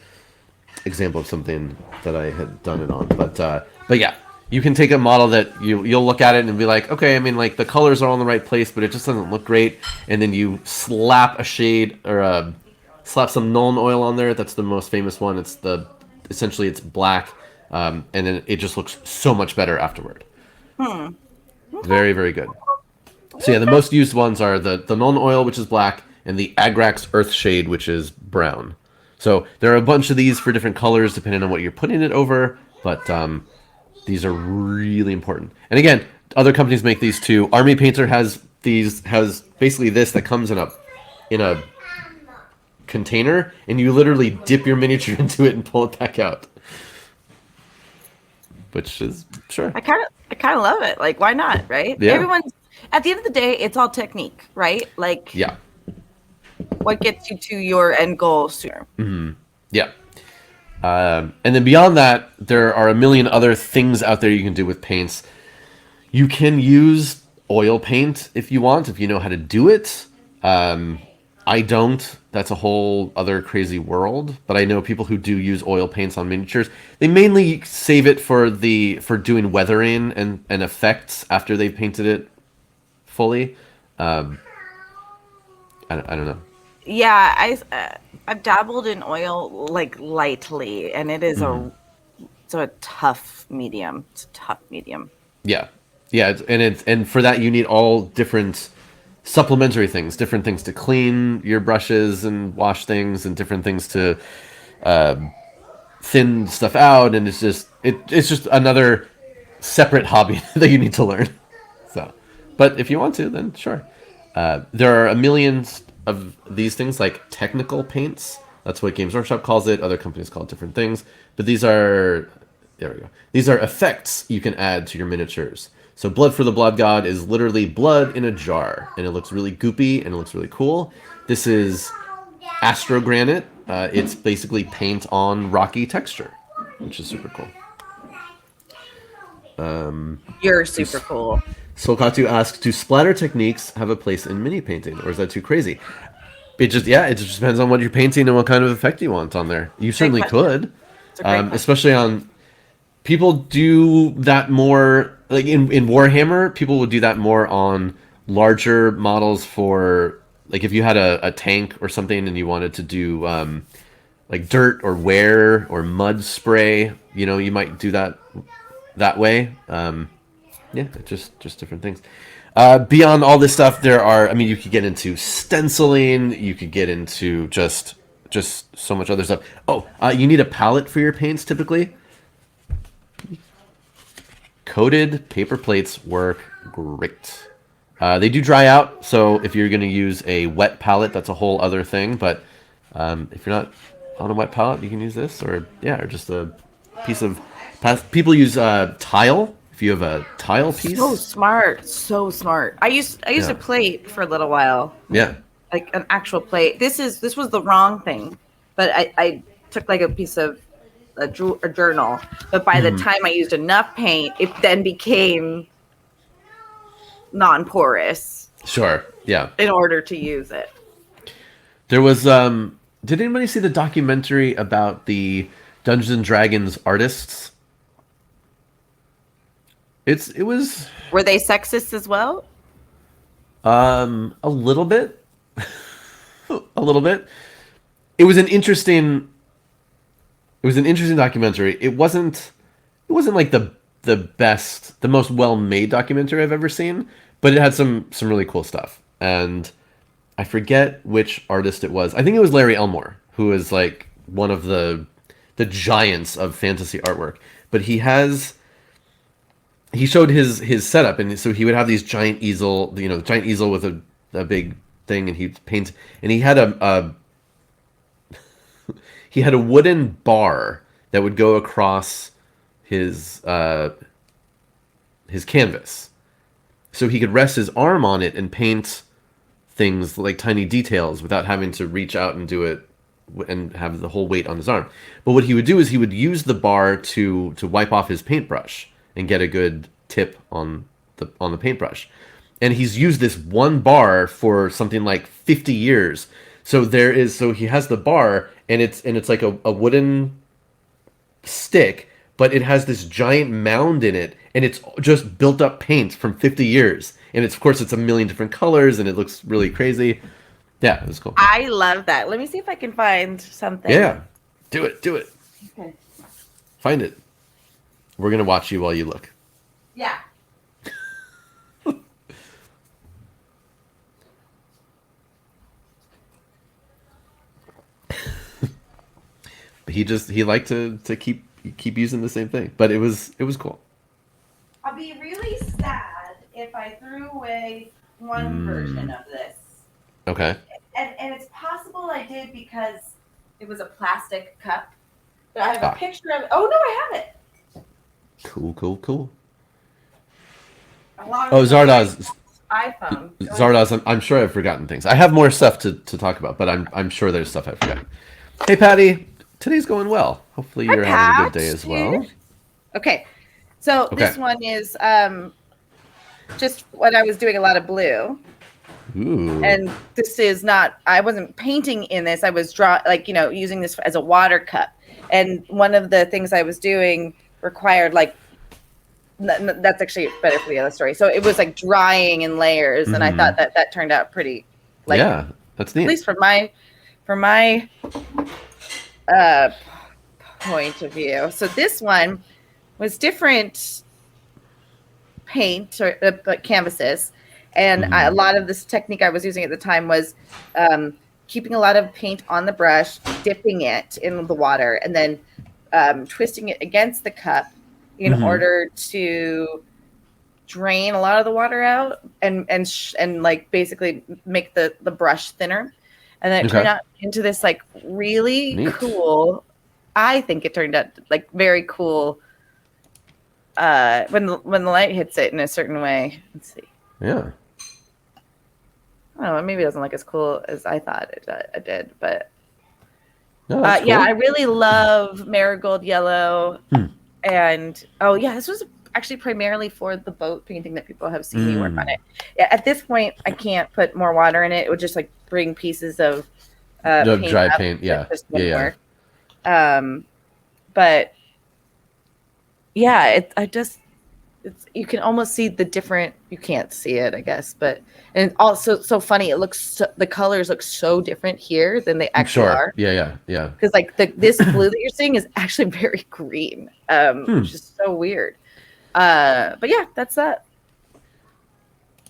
example of something that I had done it on, but yeah, you can take a model that you'll look at it and be like, okay, I mean, like the colors are all in the right place, but it just doesn't look great, and then you slap a shade or slap some Nuln oil on there. That's the most famous one. Essentially it's black, and then it just looks so much better afterward. Okay. Very, very good. So yeah, the most used ones are the Nuln oil, which is black, and the Agrax Earth Shade, which is brown. So there are a bunch of these for different colors depending on what you're putting it over, but these are really important. And again, other companies make these too. Army Painter has basically this that comes in a container, and you literally dip your miniature into it and pull it back out. Which is sure. I kind of love it. Like, why not, right? Yeah. Everyone's at the end of the day, it's all technique, right? Like, yeah. What gets you to your end goal sooner? Mm-hmm. Yeah. And then beyond that, there are a million other things out there you can do with paints. You can use oil paint if you want, if you know how to do it. I don't. That's a whole other crazy world. But I know people who do use oil paints on miniatures. They mainly save it for doing weathering and effects after they've painted it fully. I don't know. Yeah, I've dabbled in oil like lightly, and it is a tough medium. It's a tough medium. Yeah, and for that you need all different supplementary things, different things to clean your brushes and wash things, and different things to thin stuff out, and it's just another separate hobby that you need to learn. So, but if you want to, then sure. There are a million of these things, like technical paints. That's what Games Workshop calls it. Other companies call it different things. But these are effects you can add to your miniatures. So Blood for the Blood God is literally blood in a jar, and it looks really goopy and it looks really cool. This is Astro Granite. It's basically paint on rocky texture, which is super cool. You're super cool. Solkatu asks, do splatter techniques have a place in mini painting, or is that too crazy? It just depends on what you're painting and what kind of effect you want on there. You certainly could, especially on people do that more. Like in Warhammer, people would do that more on larger models for, like, if you had a tank or something and you wanted to do like dirt or wear or mud spray, you might do that that way. Yeah, just different things. Beyond all this stuff, there are. I mean, you could get into stenciling. You could get into just so much other stuff. Oh, you need a palette for your paints typically. Coated paper plates work great. They do dry out, so if you're going to use a wet palette, that's a whole other thing. But if you're not on a wet palette, you can use this, or just a piece of. People use tile. If you have a tile piece. So smart, so smart. I used a plate for a little while. Yeah. Like an actual plate. This was the wrong thing, but I took like a piece of a journal. But by the time I used enough paint, it then became non-porous. Sure. Yeah. In order to use it. There was. Did anybody see the documentary about the Dungeons and Dragons artists? It was. Were they sexist as well? A little bit. A little bit. It was an interesting documentary. It wasn't like the best, the most well-made documentary I've ever seen, but it had some really cool stuff. And I forget which artist it was. I think it was Larry Elmore, who is like one of the giants of fantasy artwork. But he showed his setup, and so he would have these giant easel, giant easel with a big thing, and he'd paint, and he had he had a wooden bar that would go across his canvas, so he could rest his arm on it and paint things like tiny details without having to reach out and do it and have the whole weight on his arm. But what he would do is he would use the bar to wipe off his paintbrush and get a good tip on the paintbrush. And he's used this one bar for something like 50 years. So he has the bar, and it's like a wooden stick, but it has this giant mound in it, and it's just built up paint from 50 years. And of course it's a million different colors, and it looks really crazy. Yeah, it was cool. I love that. Let me see if I can find something. Yeah. Do it. Okay. Find it. We're going to watch you while you look. Yeah. He liked to keep using the same thing, but it was cool. I'll be really sad if I threw away one version of this. Okay. And it's possible I did because it was a plastic cup. But I have a picture of it. Oh no, I have it. Cool. Oh, Zardoz. iPhone. Zardoz, I'm sure I've forgotten things. I have more stuff to talk about, but I'm sure there's stuff I've forgotten. Hey, Patty. Today's going well. Hopefully you're having a good day as well. Okay. So this one is just when I was doing a lot of blue. Ooh. And this is not, I wasn't painting in this. I was using this as a water cup. And one of the things I was doing required that's actually better for the other story. So it was like drying in layers. And I thought that turned out pretty, yeah, that's neat. At least from my point of view. So this one was different paint or canvases. And a lot of this technique I was using at the time was keeping a lot of paint on the brush, dipping it in the water, and then twisting it against the cup in order to drain a lot of the water out and like basically make the brush thinner. And then it turned out into this like really cool. I think it turned out like very cool when the light hits it in a certain way. Let's see. Yeah. I don't know. Maybe it doesn't look as cool as I thought it did, but cool. Yeah, I really love marigold yellow. And this was actually primarily for the boat painting that people have seen me work on it. Yeah, at this point, I can't put more water in it. It would just like bring pieces of dry paint. Yeah, yeah. But yeah, you can almost see the different. You can't see it, I guess, but and also so funny. It looks the colors look so different here than they actually are. Yeah. Because like this blue that you're seeing is actually very green, which is so weird. But yeah, that's that.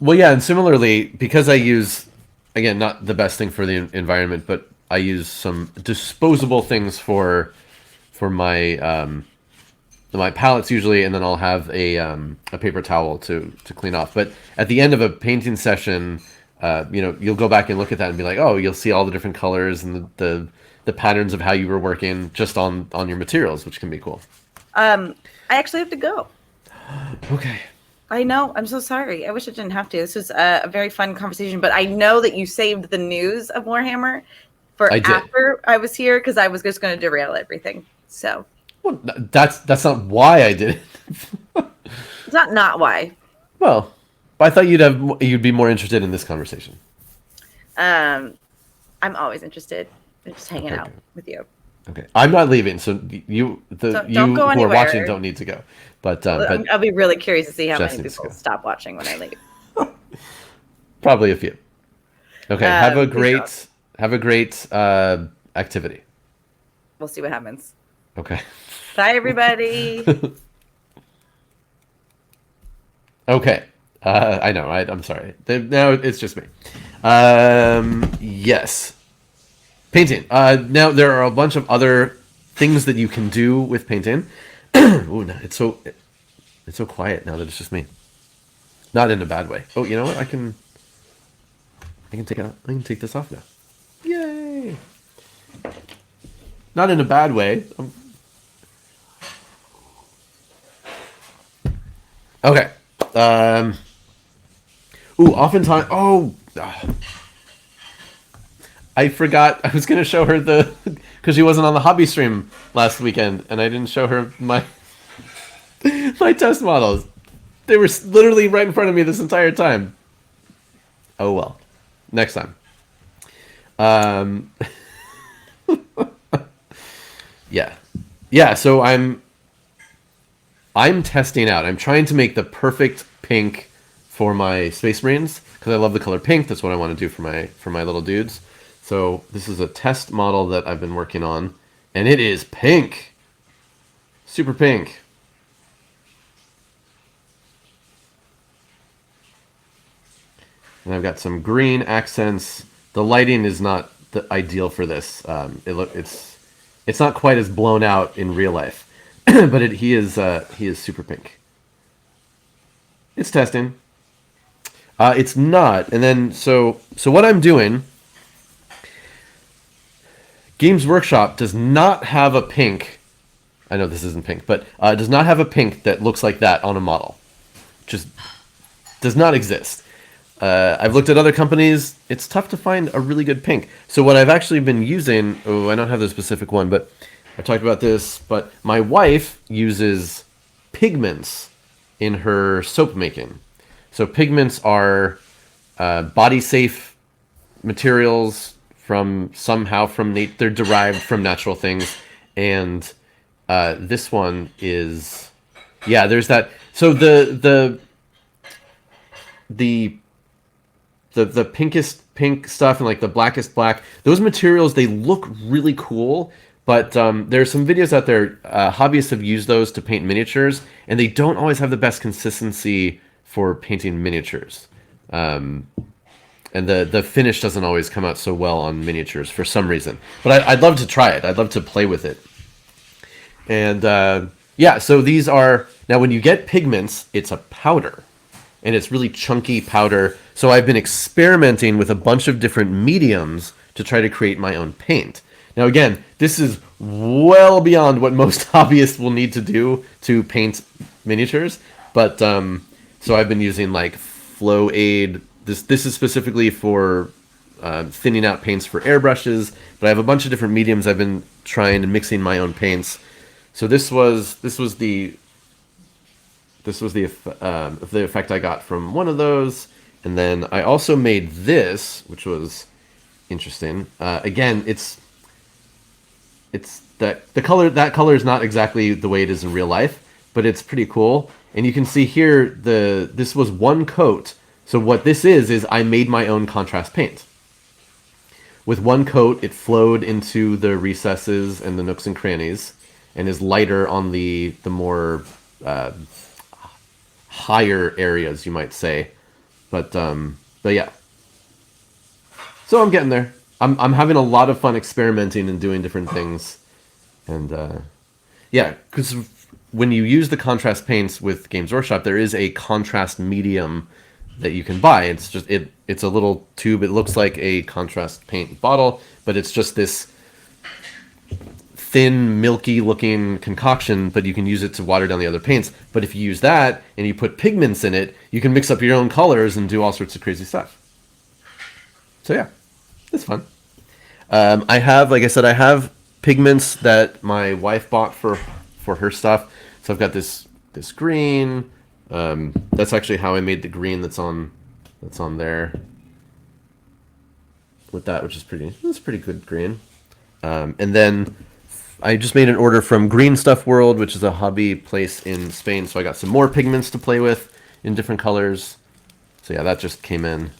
Well, yeah, and similarly, because I use, again, not the best thing for the environment, but I use some disposable things for my palettes usually, and then I'll have a paper towel to clean off. But at the end of a painting session, you'll go back and look at that and be like, oh, you'll see all the different colors and the patterns of how you were working just on your materials, which can be cool. I actually have to go. Okay. I know. I'm so sorry. I wish I didn't have to. This was a very fun conversation, but I know that you saved the news of Warhammer for after I was here because I was just going to derail everything. So. Well, that's not why I did it. It's not why. Well, I thought you'd be more interested in this conversation. I'm always interested in just hanging out with you. Okay, I'm not leaving, so you who are watching don't need to go. But I'll be really curious to see how many people stop watching when I leave. Probably a few. Okay, have a great activity. We'll see what happens. Okay. Bye, everybody. Okay. I know. I'm sorry. Now it's just me. Yes. Painting. Now there are a bunch of other things that you can do with painting. Ooh, no, it's so quiet now that it's just me. Not in a bad way. Oh, you know what? I can take this off now. Yay! Not in a bad way. Okay. Oftentimes. Oh. I forgot. I was going to show her because she wasn't on the hobby stream last weekend, and I didn't show her my test models. They were literally right in front of me this entire time. Oh well. Next time. Yeah. So I'm testing out. I'm trying to make the perfect pink for my Space Marines because I love the color pink. That's what I want to do for my little dudes. So this is a test model that I've been working on, and it is pink. Super pink. And I've got some green accents. The lighting is not the ideal for this. It's not quite as blown out in real life, but he is super pink. It's testing. It's not, and then so what I'm doing. Games Workshop does not have a pink. I know this isn't pink, but does not have a pink that looks like that on a model. Just does not exist. I've looked at other companies. It's tough to find a really good pink. So what I've actually been using, I don't have the specific one, but I talked about this, but my wife uses pigments in her soap making. So pigments are body-safe materials they're derived from natural things, and this one is, there's that. So the pinkest pink stuff and like the blackest black, those materials, they look really cool, but there's some videos out there, hobbyists have used those to paint miniatures, and they don't always have the best consistency for painting miniatures. And the finish doesn't always come out so well on miniatures for some reason. But I'd love to try it. I'd love to play with it. And so these are... Now, when you get pigments, it's a powder. And it's really chunky powder. So I've been experimenting with a bunch of different mediums to try to create my own paint. Now, again, this is well beyond what most hobbyists will need to do to paint miniatures. But, so I've been using, like, Flow Aid... This is specifically for thinning out paints for airbrushes, but I have a bunch of different mediums I've been trying and mixing my own paints. So this was the effect I got from one of those, and then I also made this, which was interesting. Again, it's that the color is not exactly the way it is in real life, but it's pretty cool. And you can see here this was one coat. So what this is I made my own contrast paint. With one coat, it flowed into the recesses and the nooks and crannies, and is lighter on the more higher areas, you might say. But yeah. So I'm getting there. I'm having a lot of fun experimenting and doing different things. And yeah, because when you use the contrast paints with Games Workshop, there is a contrast medium that you can buy. It's just it's a little tube. It looks like a contrast paint bottle, but it's just this thin, milky looking concoction, but you can use it to water down the other paints. But if you use that and you put pigments in it, you can mix up your own colors and do all sorts of crazy stuff. So yeah, it's fun. I have pigments that my wife bought for her stuff. So I've got this green. That's actually how I made the green that's on there with that, which is pretty good green. And then I just made an order from Green Stuff World, which is a hobby place in Spain. So I got some more pigments to play with in different colors. So yeah, that just came in.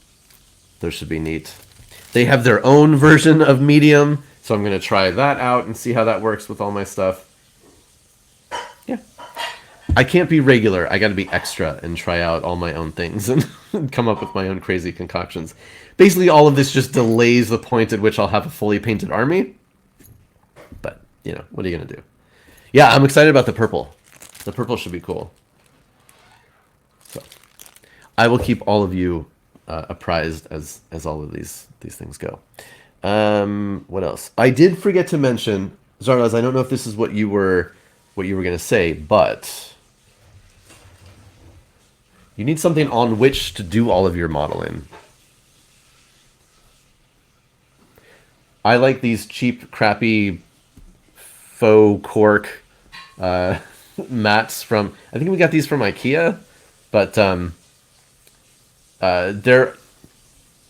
Those should be neat. They have their own version of medium, so I'm going to try that out and see how that works with all my stuff. Yeah. I can't be regular. I got to be extra and try out all my own things and come up with my own crazy concoctions. Basically, all of this just delays the point at which I'll have a fully painted army. But, you know, what are you going to do? Yeah, I'm excited about the purple. The purple should be cool. So, I will keep all of you apprised as all of these things go. What else? I did forget to mention, Zarlaz, I don't know if this is what you were going to say, but you need something on which to do all of your modeling. I like these cheap, crappy, faux cork mats from, I think we got these from Ikea, but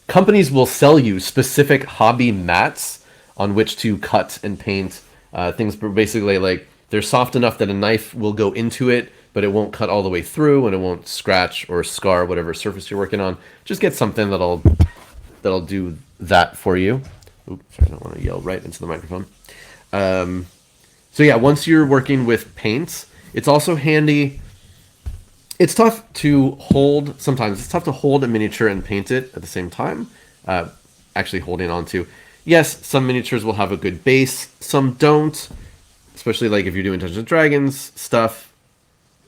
companies will sell you specific hobby mats on which to cut and paint things. Basically, like, they're soft enough that a knife will go into it, but it won't cut all the way through, and it won't scratch or scar whatever surface you're working on. Just get something that'll do that for you. Oops, sorry, I don't want to yell right into the microphone. So yeah, once you're working with paints, it's also handy. It's tough to hold. Sometimes it's tough to hold a miniature and paint it at the same time. Actually holding on to. Yes, some miniatures will have a good base. Some don't. Especially like if you're doing Dungeons and Dragons stuff.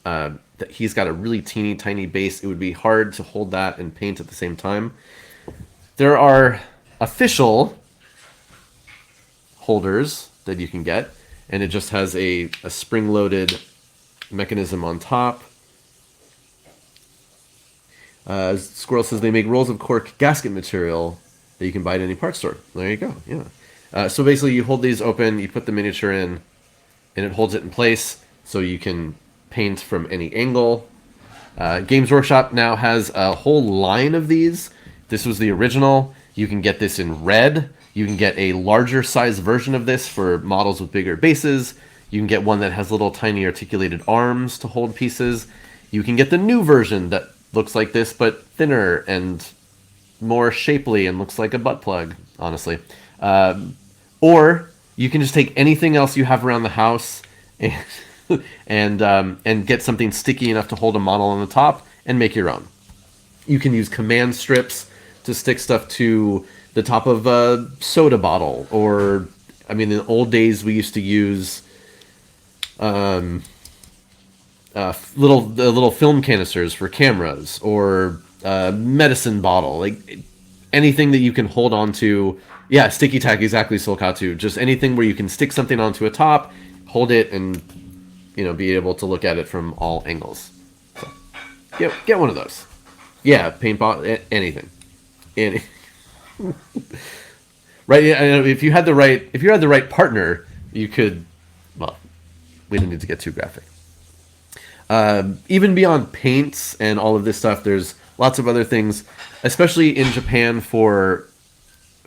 That he's got a really teeny tiny base. It would be hard to hold that and paint at the same time. There are official holders that you can get. And it just has a spring-loaded mechanism on top. Squirrel says they make rolls of cork gasket material that you can buy at any parts store. There you go. Yeah. So basically, you hold these open, you put the miniature in, and it holds it in place, so you can paint from any angle. Games Workshop now has a whole line of these. This was the original. You can get this in red. You can get a larger size version of this for models with bigger bases. You can get one that has little tiny articulated arms to hold pieces. You can get the new version that looks like this, but thinner and more shapely and looks like a butt plug, honestly. Or you can just take anything else you have around the house and get something sticky enough to hold a model on the top and make your own. You can use command strips to stick stuff to the top of a soda bottle, or, I mean, in the old days we used to use little film canisters for cameras, or medicine bottle, like anything that you can hold onto. Yeah, sticky tack, exactly, Solkatu. Just anything where you can stick something onto a top, hold it, and be able to look at it from all angles. So, get one of those. Yeah, paint bottle, anything. Right? If you had the right partner, you could. Well, we don't need to get too graphic. Even beyond paints and all of this stuff, there's lots of other things, especially in Japan for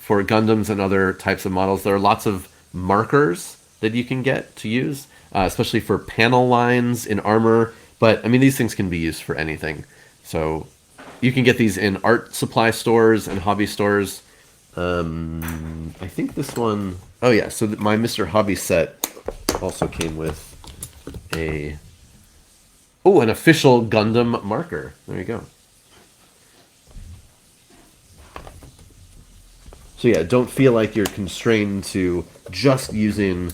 Gundams and other types of models. There are lots of markers that you can get to use, especially for panel lines in armor. But I mean, these things can be used for anything. So you can get these in art supply stores and hobby stores. I think this one. Oh yeah, so my Mr. Hobby set also came with a Oh, an official Gundam marker. There you go. So yeah, don't feel like you're constrained to just using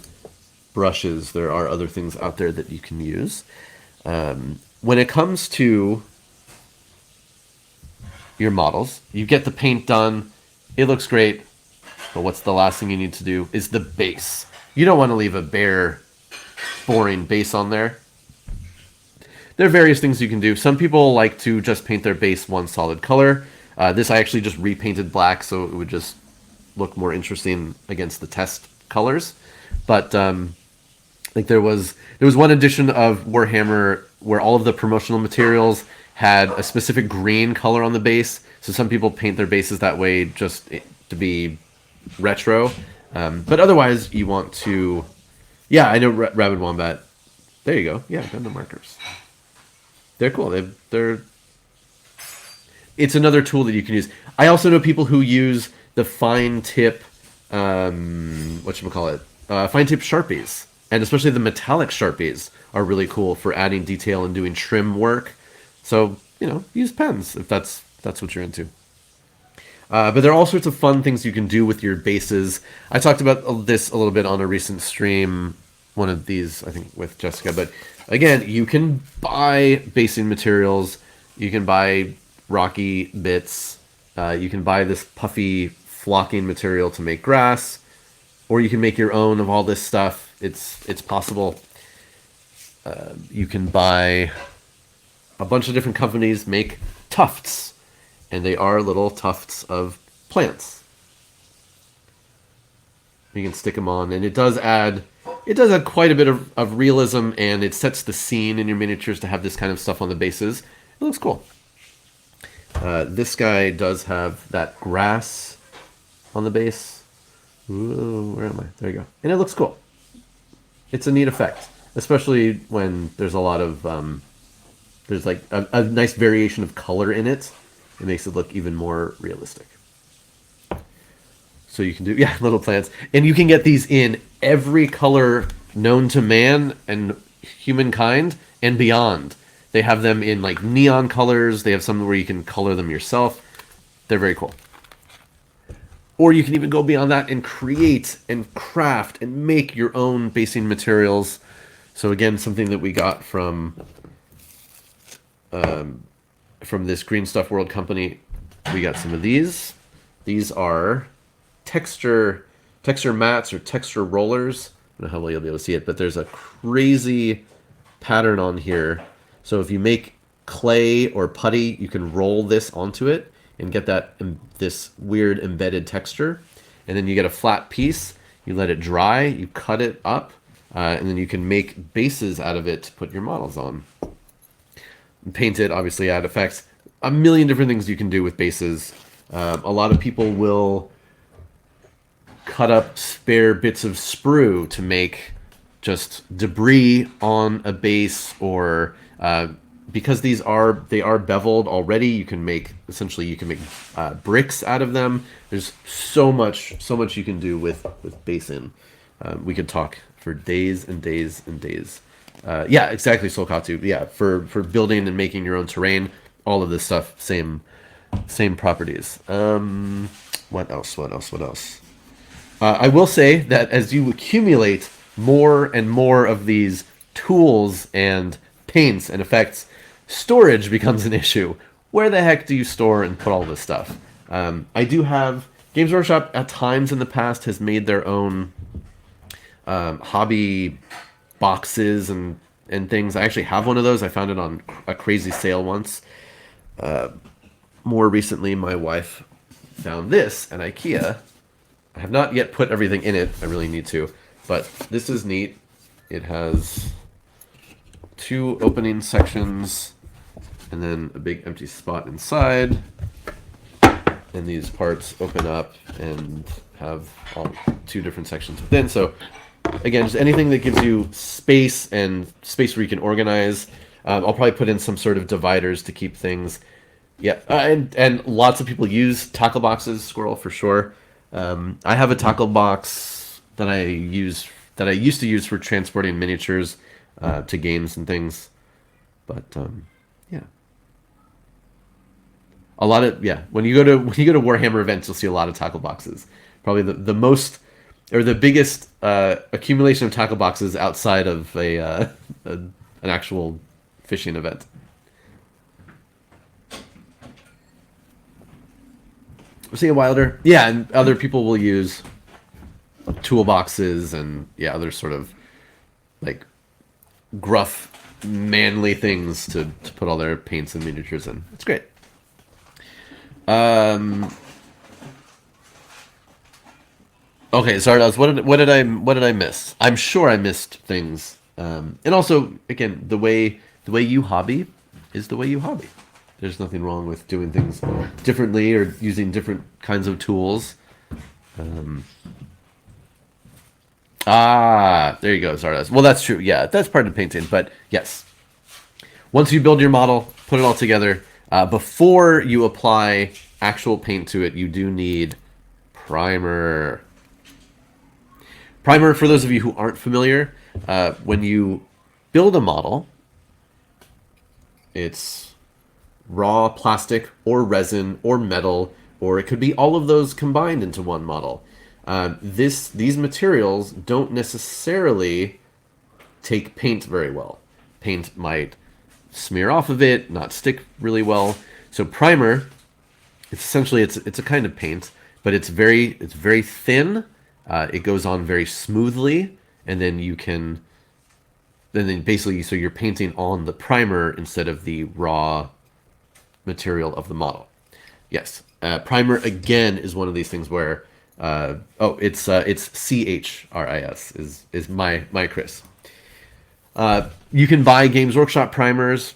brushes. There are other things out there that you can use. When it comes to your models, you get the paint done. It looks great. But what's the last thing you need to do is the base. You don't want to leave a bare, boring base on there. There are various things you can do. Some people like to just paint their base one solid color. This I actually just repainted black so it would just look more interesting against the test colors. But like there was one edition of Warhammer where all of the promotional materials had a specific green color on the base. So some people paint their bases that way just to be retro. But otherwise, you want to... Yeah, I know Rabid Wombat. There you go. Yeah, Gundam markers. They're cool. They're... It's another tool that you can use. I also know people who use the fine tip... whatchamacallit? Fine tip Sharpies. And especially the metallic Sharpies are really cool for adding detail and doing trim work. So, use pens if that's what you're into. But there are all sorts of fun things you can do with your bases. I talked about this a little bit on a recent stream, one of these, I think, with Jessica. But again, you can buy basing materials. You can buy rocky bits. You can buy this puffy flocking material to make grass. Or you can make your own of all this stuff. It's possible. You can buy... A bunch of different companies make tufts. And they are little tufts of plants. You can stick them on, and it does add quite a bit of realism, and it sets the scene in your miniatures to have this kind of stuff on the bases. It looks cool. This guy does have that grass on the base. Ooh, where am I? There you go. And it looks cool. It's a neat effect, especially when there's a lot of there's like a nice variation of color in it. It makes it look even more realistic. So you can do, little plants. And you can get these in every color known to man and humankind and beyond. They have them in like neon colors. They have some where you can color them yourself. They're very cool. Or you can even go beyond that and create and craft and make your own basing materials. So again, something that we got from this Green Stuff World company, we got some of these. These are texture mats or texture rollers. I don't know how well you'll be able to see it, but there's a crazy pattern on here. So if you make clay or putty, you can roll this onto it and get this weird embedded texture. And then you get a flat piece. You let it dry. You cut it up, and then you can make bases out of it to put your models on. Paint it, obviously add effects. A million different things you can do with bases. A lot of people will cut up spare bits of sprue to make just debris on a base, or because they are beveled already, you can make bricks out of them. There's so much you can do with basing. We could talk for days and days and days. Yeah, exactly, Solkatu. Yeah, for building and making your own terrain, all of this stuff, same properties. What else? I will say that as you accumulate more and more of these tools and paints and effects, storage becomes an issue. Where the heck do you store and put all this stuff? I do have... Games Workshop at times in the past has made their own hobby boxes and things. I actually have one of those. I found it on a crazy sale once. More recently, my wife found this at Ikea. I have not yet put everything in it. I really need to. But this is neat. It has 2 opening sections and then a big empty spot inside. And these parts open up and have all 2 different sections within. So again, just anything that gives you space and space where you can organize. I'll probably put in some sort of dividers to keep things. Yeah, and lots of people use tackle boxes, Squirrel, for sure. I have a tackle box that I used to use for transporting miniatures to games and things. But yeah, a lot of when you go to Warhammer events, you'll see a lot of tackle boxes. Probably the most or the biggest accumulation of tackle boxes outside of an actual fishing event. See a Wilder, yeah, and other people will use toolboxes and other sort of like gruff, manly things to put all their paints and miniatures in. It's great. Okay, sorry, what did I miss? I'm sure I missed things. And also, again, the way you hobby is the way you hobby. There's nothing wrong with doing things differently or using different kinds of tools. There you go, Zardoz. Well, that's true. Yeah, that's part of painting. But yes, once you build your model, put it all together, before you apply actual paint to it, you do need primer. Primer, for those of you who aren't familiar, when you build a model, it's raw plastic or resin or metal, or it could be all of those combined into one model. These materials don't necessarily take paint very well. Paint might smear off of it, not stick really well. So primer, it's a kind of paint, but it's very thin. It goes on very smoothly, and then basically, so you're painting on the primer instead of the raw material of the model. Yes, primer again is one of these things where it's CHRIS is my Chris. You can buy Games Workshop primers.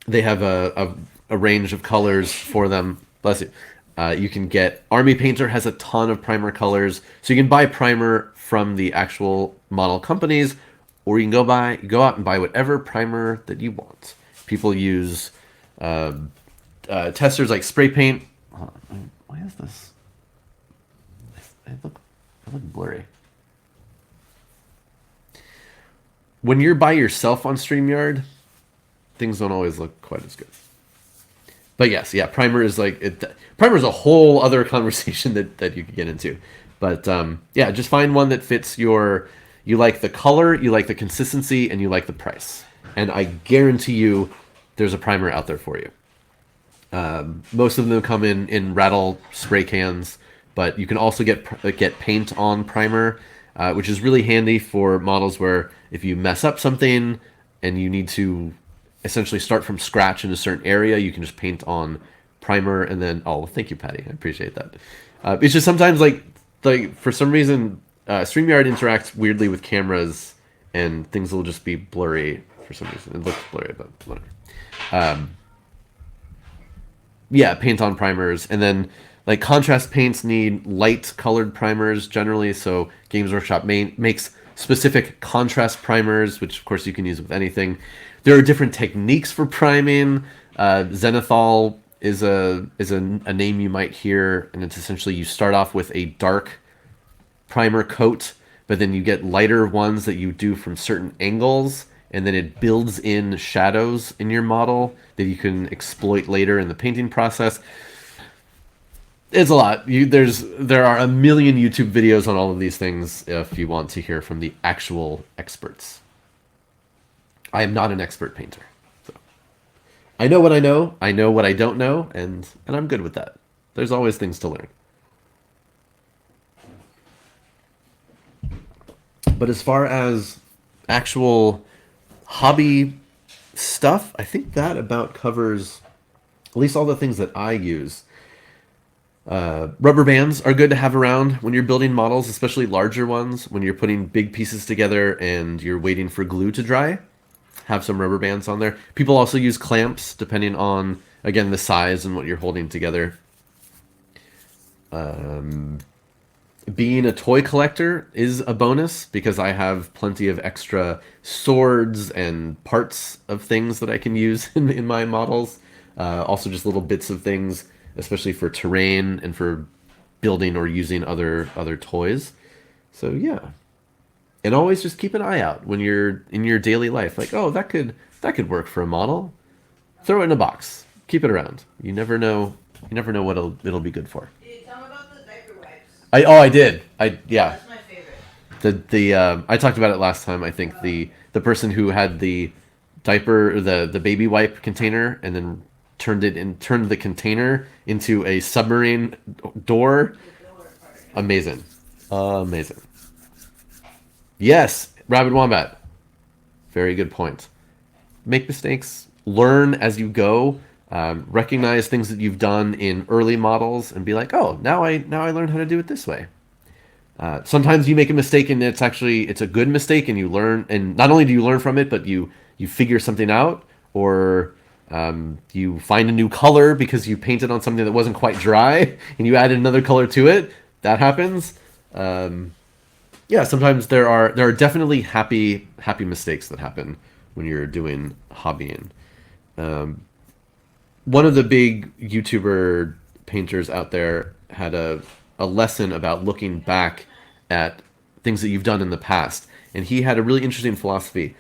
They have a range of colors for them. Bless you. You can get Army Painter has a ton of primer colors, so you can buy primer from the actual model companies, or you can go out and buy whatever primer that you want. People use testers like spray paint. Why is this? I look blurry. When you're by yourself on StreamYard, things don't always look quite as good. But yes, primer is primer is a whole other conversation that you could get into. But just find one that fits you like the color, you like the consistency, and you like the price. And I guarantee you there's a primer out there for you. Most of them come in rattle spray cans, but you can also get paint on primer, which is really handy for models where if you mess up something and you need to essentially start from scratch in a certain area, you can just paint on primer and then thank you, Patty, I appreciate that. It's just sometimes like for some reason StreamYard interacts weirdly with cameras and things will just be blurry for some reason. It looks blurry, but whatever. Paint on primers, and then like contrast paints need light colored primers generally, so Games Workshop makes specific contrast primers, which of course you can use with anything. There are different techniques for priming. Zenithal is a name you might hear, and it's essentially you start off with a dark primer coat, but then you get lighter ones that you do from certain angles, and then it builds in shadows in your model that you can exploit later in the painting process. It's a lot. There are a million YouTube videos on all of these things if you want to hear from the actual experts. I am not an expert painter. So I know what I know what I don't know, and I'm good with that. There's always things to learn. But as far as actual hobby stuff, I think that about covers at least all the things that I use. Rubber bands are good to have around when you're building models, especially larger ones. When you're putting big pieces together and you're waiting for glue to dry, have some rubber bands on there. People also use clamps depending on, again, the size and what you're holding together. Being a toy collector is a bonus because I have plenty of extra swords and parts of things that I can use in my models. Also just little bits of things, especially for terrain and for building or using other toys. So yeah. And always just keep an eye out when you're in your daily life. Like, oh, that could work for a model. Throw it in a box. Keep it around. You never know. You never know what it'll be good for. Did you tell me about the diaper wipes? I did. Yeah. That's my favorite. I talked about it last time. I think the person who had the diaper, the baby wipe container, and then turned the container into a submarine door. Amazing. Amazing. Yes, Rabid Wombat. Very good point. Make mistakes. Learn as you go. Recognize things that you've done in early models and be like, oh, now I learned how to do it this way. Sometimes you make a mistake and it's a good mistake and you learn, and not only do you learn from it, but you figure something out, or you find a new color because you painted on something that wasn't quite dry and you added another color to it. That happens. Yeah, sometimes there are definitely happy mistakes that happen when you're doing hobbying. One of the big YouTuber painters out there had a lesson about looking back at things that you've done in the past, and he had a really interesting philosophy,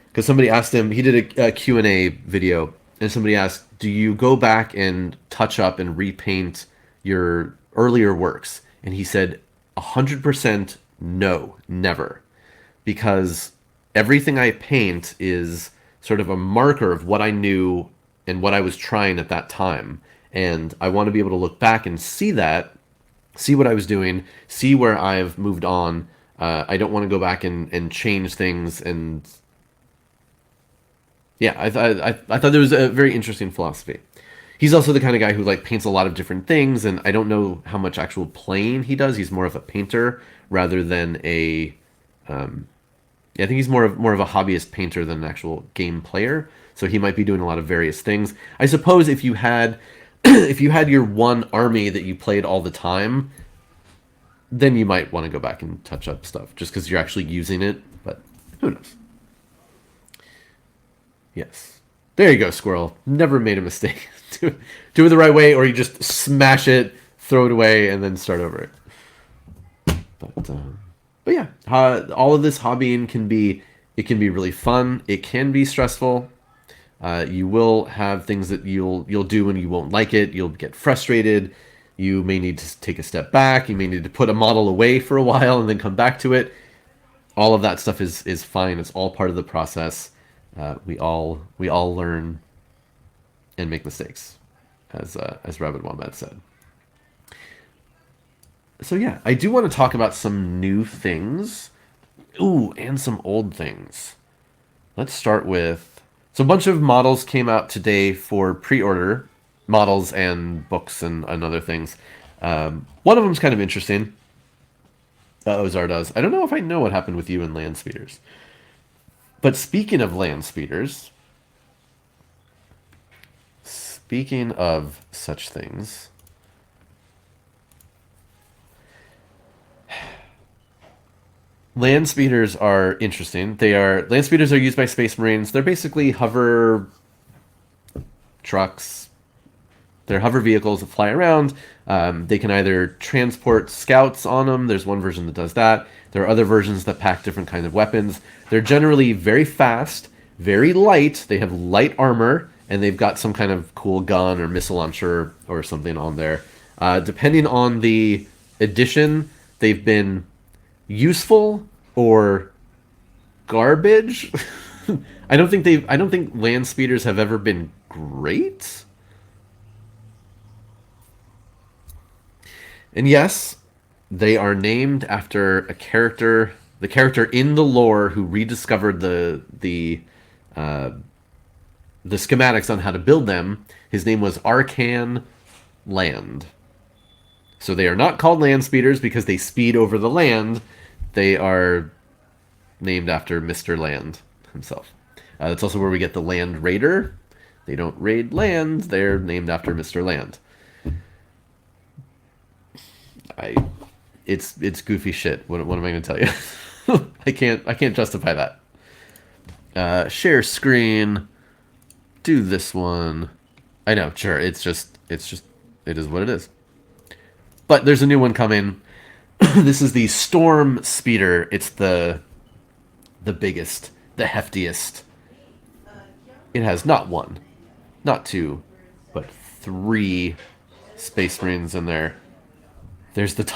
because somebody asked him, he did a Q&A video, and somebody asked, do you go back and touch up and repaint your earlier works? And he said 100% no, never, because everything I paint is sort of a marker of what I knew and what I was trying at that time. And I want to be able to look back and see what I was doing, see where I've moved on. I don't want to go back and change things. And yeah, I thought there was a very interesting philosophy. He's also the kind of guy who like paints a lot of different things, and I don't know how much actual playing he does. He's more of a painter rather than a I think he's more of a hobbyist painter than an actual game player. So he might be doing a lot of various things. I suppose if you had if you had your one army that you played all the time, then you might want to go back and touch up stuff just because you're actually using it. But who knows? Yes. There you go, Squirrel. Never made a mistake. Do it the right way, or you just smash it, throw it away, and then start over it. But yeah, all of this hobbying can be really fun. It can be stressful. You will have things that you'll do and you won't like it. You'll get frustrated. You may need to take a step back. You may need to put a model away for a while and then come back to it. All of that stuff is fine. It's all part of the process. We all learn and make mistakes, as Rabbit Wombat said. So yeah, I do want to talk about some new things. Ooh, and some old things. Let's start with... So a bunch of models came out today for pre-order. Models and books and other things. One of them's kind of interesting. Zardoz. I don't know if I know what happened with you and land speeders. But speaking of land speeders... Speaking of such things... Land speeders are interesting. Land speeders are used by Space Marines. They're basically hover trucks. They're hover vehicles that fly around. They can either transport scouts on them. There's one version that does that. There are other versions that pack different kinds of weapons. They're generally very fast, very light. They have light armor, and they've got some kind of cool gun or missile launcher or something on there. Depending on the edition, they've been useful or garbage. I don't think land speeders have ever been great. And yes, they are named after the character in the lore who rediscovered the schematics on how to build them. His name was Arcan Land. So they are not called land speeders because they speed over the land. They are named after Mr. Land himself. That's also where we get the Land Raider. They don't raid land. They're named after Mr. Land. It's goofy shit. What am I going to tell you? I can't justify that. Share screen. Do this one. I know. Sure. It is what it is. But there's a new one coming. This is the Storm Speeder. It's the the biggest, the heftiest. It has not one, not two, but three Space Marines in there. There's the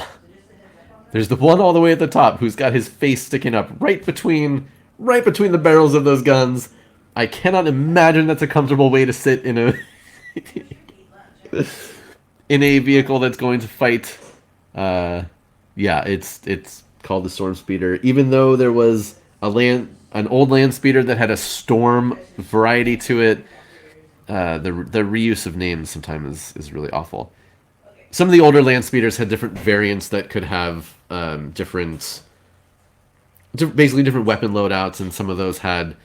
there's the one all the way at the top who's got his face sticking up right between the barrels of those guns. I cannot imagine that's a comfortable way to sit in a in a vehicle that's going to fight. Yeah, it's called the Storm Speeder. Even though there was an old land speeder that had a storm variety to it, the reuse of names sometimes is really awful. Some of the older land speeders had different variants that could have basically different weapon loadouts, and some of those had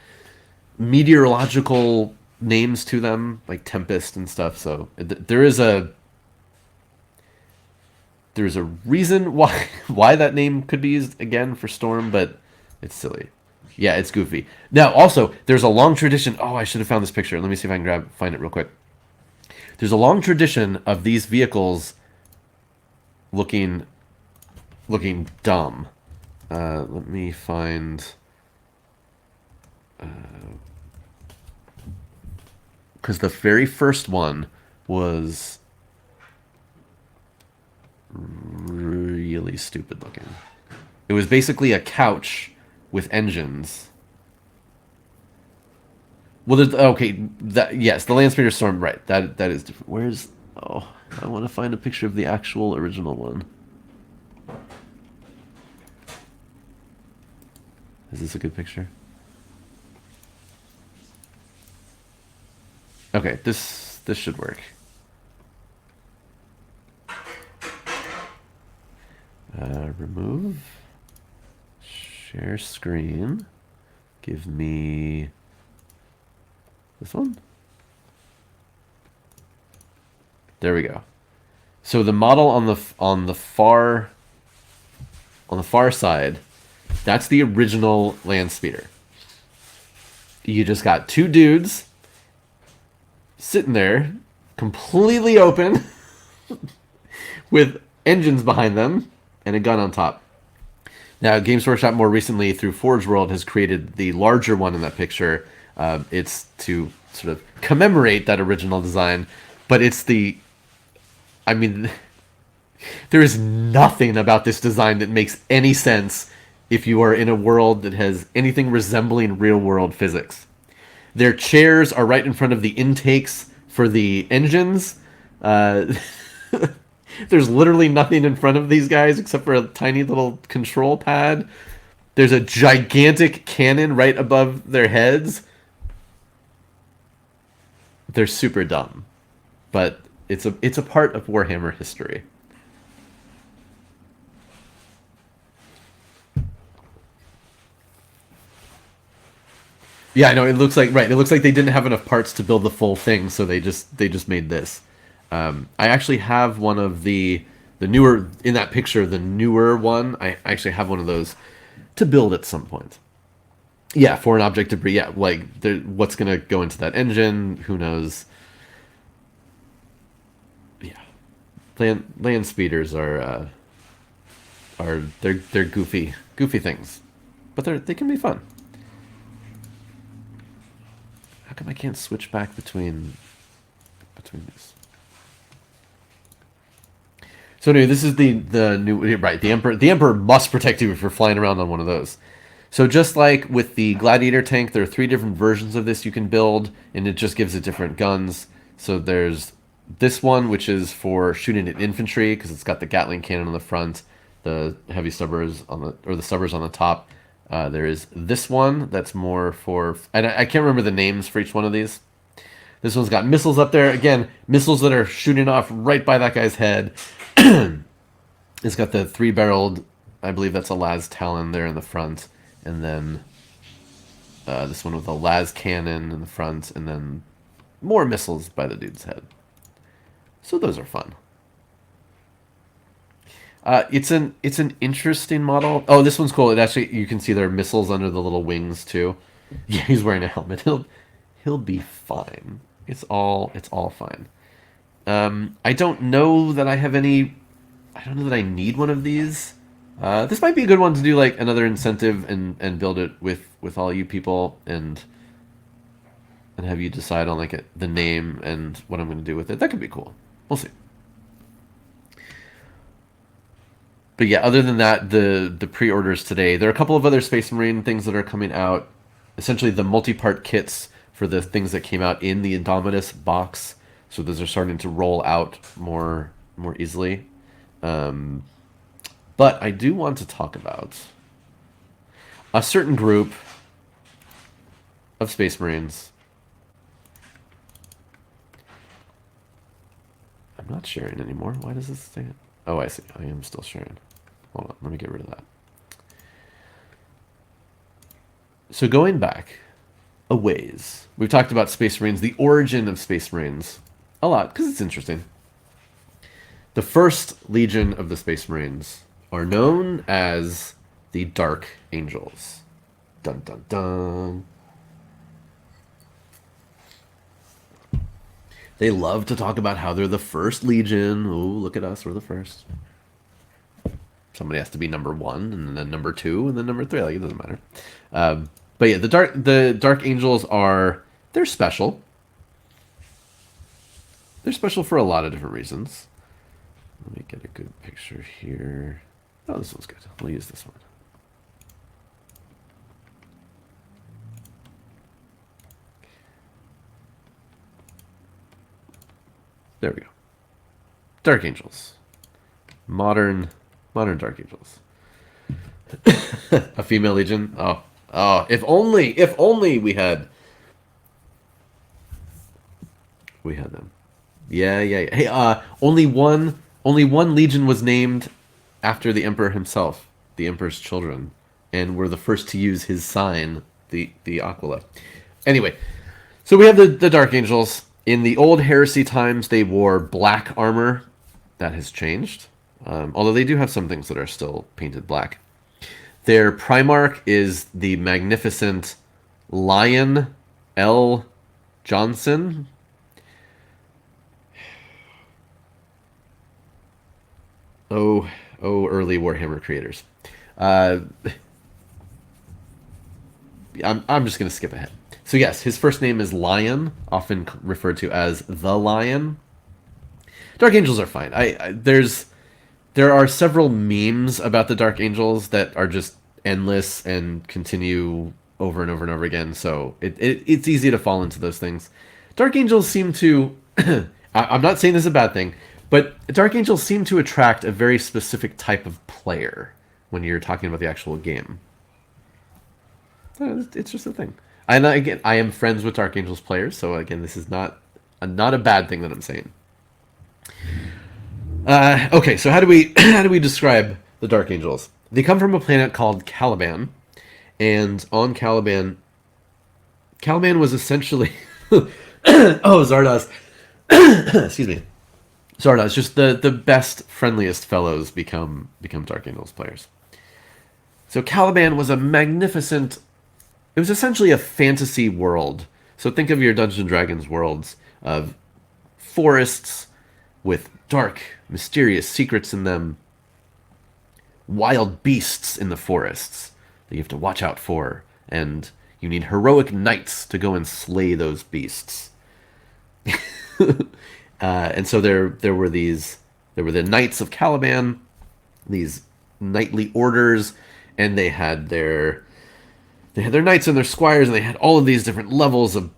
meteorological names to them, like Tempest and stuff. So there's a reason why that name could be used again for Storm, but it's silly. Yeah, it's goofy. Now, also, there's a long tradition. Oh, I should have found this picture. Let me see if I can find it real quick. There's a long tradition of these vehicles looking dumb. Let me find. Because the very first one was really stupid looking. It was basically a couch with engines. Well, yes, the Land Speeder Storm, right? That is different. Where's? Oh, I want to find a picture of the actual original one. Is this a good picture? Okay, this should work. Remove. Share screen. Give me this one. There we go. So the model on the far side, that's the original land speeder. You just got two dudes sitting there, completely open, with engines behind them and a gun on top. Now, Games Workshop more recently through Forge World has created the larger one in that picture. It's to sort of commemorate that original design, but it's I mean, there is nothing about this design that makes any sense if you are in a world that has anything resembling real-world physics. Their chairs are right in front of the intakes for the engines. There's literally nothing in front of these guys except for a tiny little control pad. There's a gigantic cannon right above their heads. They're super dumb, but it's a part of Warhammer history. Yeah, I know. It looks like It looks like they didn't have enough parts to build the full thing, so they just made this. I actually have one of the newer in that picture. The newer one, I actually have one of those to build at some point. Yeah, for an object debris. Yeah, like what's gonna go into that engine? Who knows? Yeah, land speeders are they're goofy things, but they can be fun. How come I can't switch back between these? So anyway, this is the new, right? The Emperor must protect you if you're flying around on one of those. So just like with the Gladiator tank, there are 3 different versions of this you can build, and it just gives it different guns. So there's this one, which is for shooting at infantry because it's got the Gatling cannon on the front, the heavy stubbers the stubbers on the top. There is this one that's more for, and I can't remember the names for each one of these. This one's got missiles up there. Again, missiles that are shooting off right by that guy's head. It's got the 3-barreled, I believe that's a Las Talon there in the front. And then this one with a Las cannon in the front. And then more missiles by the dude's head. So those are fun. It's an interesting model. Oh, this one's cool. It actually, you can see there are missiles under the little wings too. Yeah, he's wearing a helmet. He'll be fine. It's all fine. I don't know that I have any. I don't know that I need one of these. This might be a good one to do like another incentive and build it with all you people and have you decide on like the name and what I'm going to do with it. That could be cool. We'll see. But yeah, other than that, the pre-orders today, there are a couple of other Space Marine things that are coming out. Essentially, the multi-part kits for the things that came out in the Indomitus box. So those are starting to roll out more easily. But I do want to talk about a certain group of Space Marines. I'm not sharing anymore. Why does this say it? Oh, I see. I am still sharing. Hold on. Let me get rid of that. So going back a ways, we've talked about Space Marines, the origin of Space Marines, a lot, because it's interesting. The first legion of the Space Marines are known as the Dark Angels. Dun dun dun. They love to talk about how they're the first legion. Oh, look at us, we're the first. Somebody has to be number 1, and then number 2, and then number 3. Like, it doesn't matter. But yeah, the Dark Angels they're special. They're special for a lot of different reasons. Let me get a good picture here. Oh, this one's good. We'll use this one. There we go. Dark Angels. Modern Dark Angels. A female legion. Oh, if only we had them. Yeah. Hey, only one legion was named after the Emperor himself, the Emperor's children, and were the first to use his sign, the Aquila. Anyway, so we have the Dark Angels. In the old Heresy times, they wore black armor. That has changed, although they do have some things that are still painted black. Their Primarch is the magnificent Lion L. Johnson. Oh, early Warhammer creators. I'm just going to skip ahead. So yes, his first name is Lion, often referred to as the Lion. Dark Angels are fine. There are several memes about the Dark Angels that are just endless and continue over and over and over again. So it's easy to fall into those things. Dark Angels seem to... I'm not saying this is a bad thing, but Dark Angels seem to attract a very specific type of player when you're talking about the actual game. It's just a thing. And again, I am friends with Dark Angels players, so again, this is not a bad thing that I'm saying. Okay, so how do we describe the Dark Angels? They come from a planet called Caliban, and on Caliban was essentially Zardoz. Excuse me. Zardoz, just the best, friendliest fellows become Dark Angels players. So Caliban was a magnificent... It was essentially a fantasy world. So think of your Dungeons & Dragons worlds of forests with dark, mysterious secrets in them, wild beasts in the forests that you have to watch out for, and you need heroic knights to go and slay those beasts. And so there were the Knights of Caliban, these knightly orders, and they had their knights and their squires, and they had all of these different levels of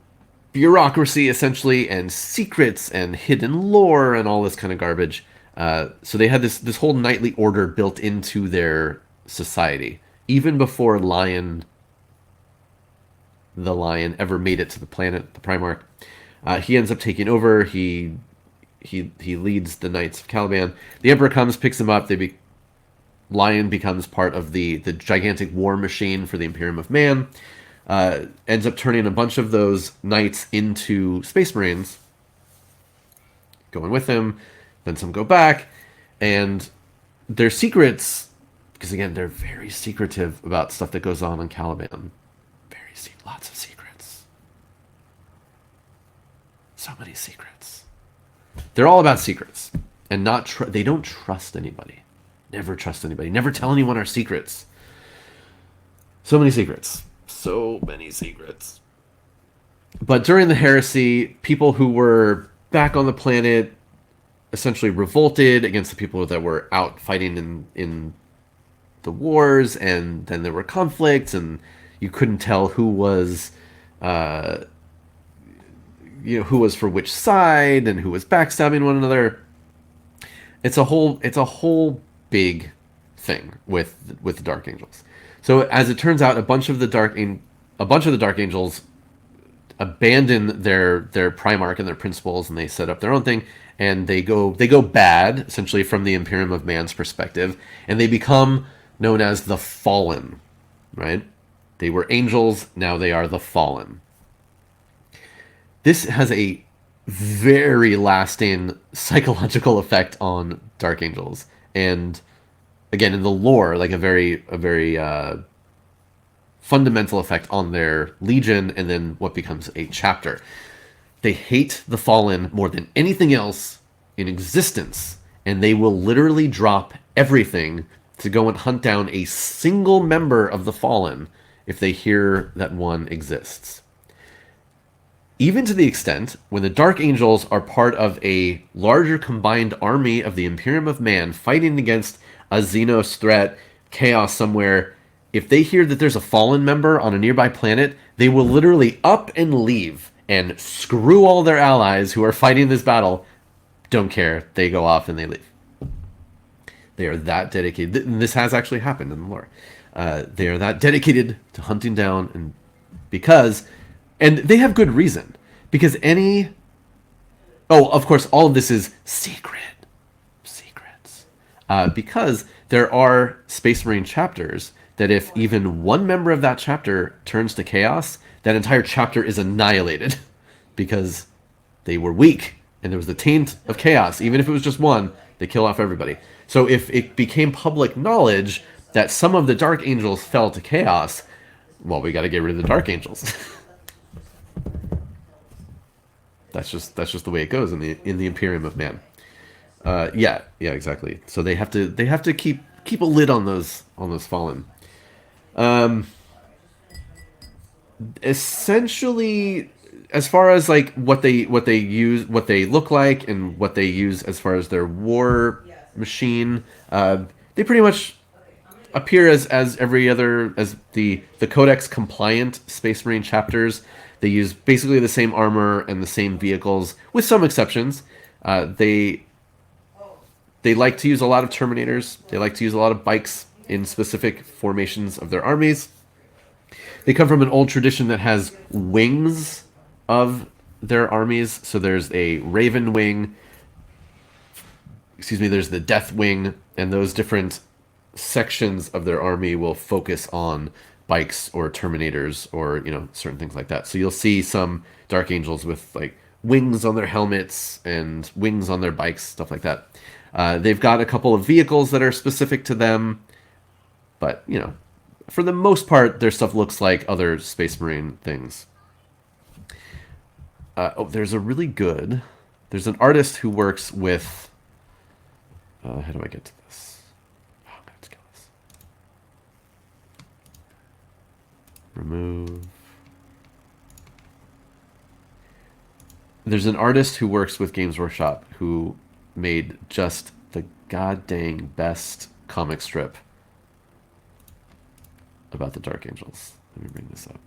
bureaucracy, essentially, and secrets and hidden lore and all this kind of garbage. So they had this whole knightly order built into their society, even before the Lion ever made it to the planet, the Primarch. He ends up taking over. He leads the Knights of Caliban. The Emperor comes, picks him up. Lion becomes part of the gigantic war machine for the Imperium of Man. Ends up turning a bunch of those knights into Space Marines, going with him. Then some go back, and their secrets, because again, they're very secretive about stuff that goes on Caliban. Lots of secrets. So many secrets. They're all about secrets, and they don't trust anybody. Never trust anybody. Never tell anyone our secrets. So many secrets. So many secrets. But during the heresy, people who were back on the planet essentially revolted against the people that were out fighting in the wars, and then there were conflicts, and you couldn't tell who was who was for which side and who was backstabbing one another. It's a whole big thing with the Dark Angels. So as it turns out, a bunch of the Dark Angels abandon their Primarch and their principles, and they set up their own thing, and they go bad, essentially, from the Imperium of Man's perspective, and they become known as the Fallen, right? They were angels, now they are the Fallen. This has a very lasting psychological effect on Dark Angels, and again, in the lore, like a very fundamental effect on their legion, and then what becomes a chapter. They hate the Fallen more than anything else in existence, and they will literally drop everything to go and hunt down a single member of the Fallen if they hear that one exists. Even to the extent when the Dark Angels are part of a larger combined army of the Imperium of Man fighting against a Xenos threat, chaos somewhere, if they hear that there's a Fallen member on a nearby planet, they will literally up and leave and screw all their allies who are fighting this battle. Don't care. They go off and they leave. They are that dedicated. This has actually happened in the lore. They are that dedicated to hunting down, and they have good reason. Because of course, all of this is secrets. Because there are Space Marine chapters that if even one member of that chapter turns to chaos, that entire chapter is annihilated because they were weak and there was the taint of chaos. Even if it was just one, they kill off everybody. So if it became public knowledge that some of the Dark Angels fell to chaos, well, we got to get rid of the Dark Angels. That's just the way it goes in the Imperium of Man. Yeah, exactly. So they have to keep a lid on those Fallen. Essentially, as far as like what they use, what they look like, and what they use as far as their war machine, they pretty much appear as every other, as the Codex compliant Space Marine chapters. They use basically the same armor and the same vehicles, with some exceptions. They like to use a lot of Terminators. They like to use a lot of bikes in specific formations of their armies. They come from an old tradition that has wings of their armies. So there's a Raven Wing, there's the Death Wing, and those different sections of their army will focus on bikes or Terminators or, certain things like that. So you'll see some Dark Angels with like wings on their helmets and wings on their bikes, stuff like that. They've got a couple of vehicles that are specific to them, but, for the most part, their stuff looks like other Space Marine things. There's an artist who works with, how do I get to this? Oh, I'm going to have to kill this. Remove. There's an artist who works with Games Workshop who made just the goddamn best comic strip about the Dark Angels. Let me bring this up.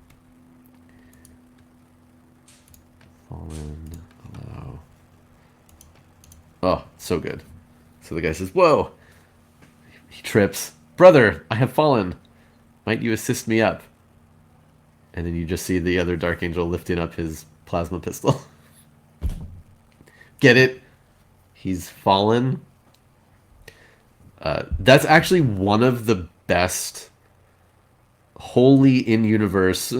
Fallen. Allow. Oh, so good. So the guy says, "Whoa!" He trips. "Brother, I have fallen. Might you assist me up?" And then you just see the other Dark Angel lifting up his plasma pistol. Get it? He's fallen. That's actually one of the best wholly in-universe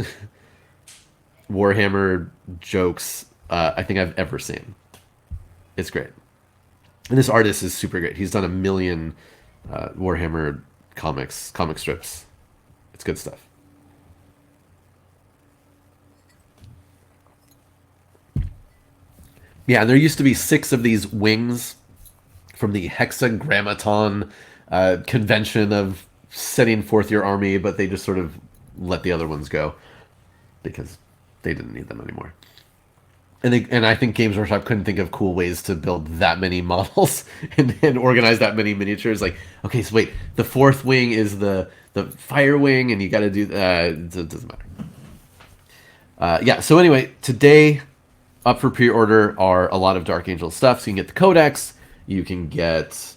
Warhammer jokes I think I've ever seen. It's great. And this artist is super great. He's done 1 million Warhammer comic strips. It's good stuff. Yeah, and there used to be 6 of these wings from the Hexagrammaton convention of setting forth your army, but they just sort of let the other ones go because they didn't need them anymore. And I think Games Workshop couldn't think of cool ways to build that many models and organize that many miniatures. Like, okay, so wait, the fourth wing is the fire wing, and you got to do it doesn't matter. Yeah. So anyway, today up for pre-order are a lot of Dark Angel stuff. So you can get the Codex, you can get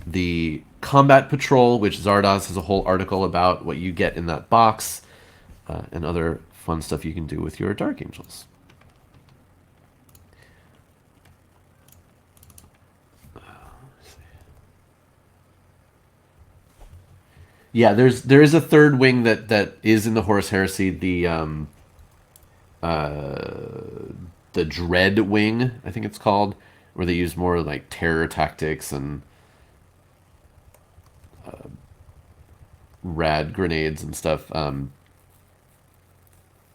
the Combat Patrol, which Zardoz has a whole article about what you get in that box, and other fun stuff you can do with your Dark Angels. Yeah, there is a third wing that is in the Horus Heresy, the Dread wing, I think it's called, where they use more like terror tactics and rad grenades and stuff,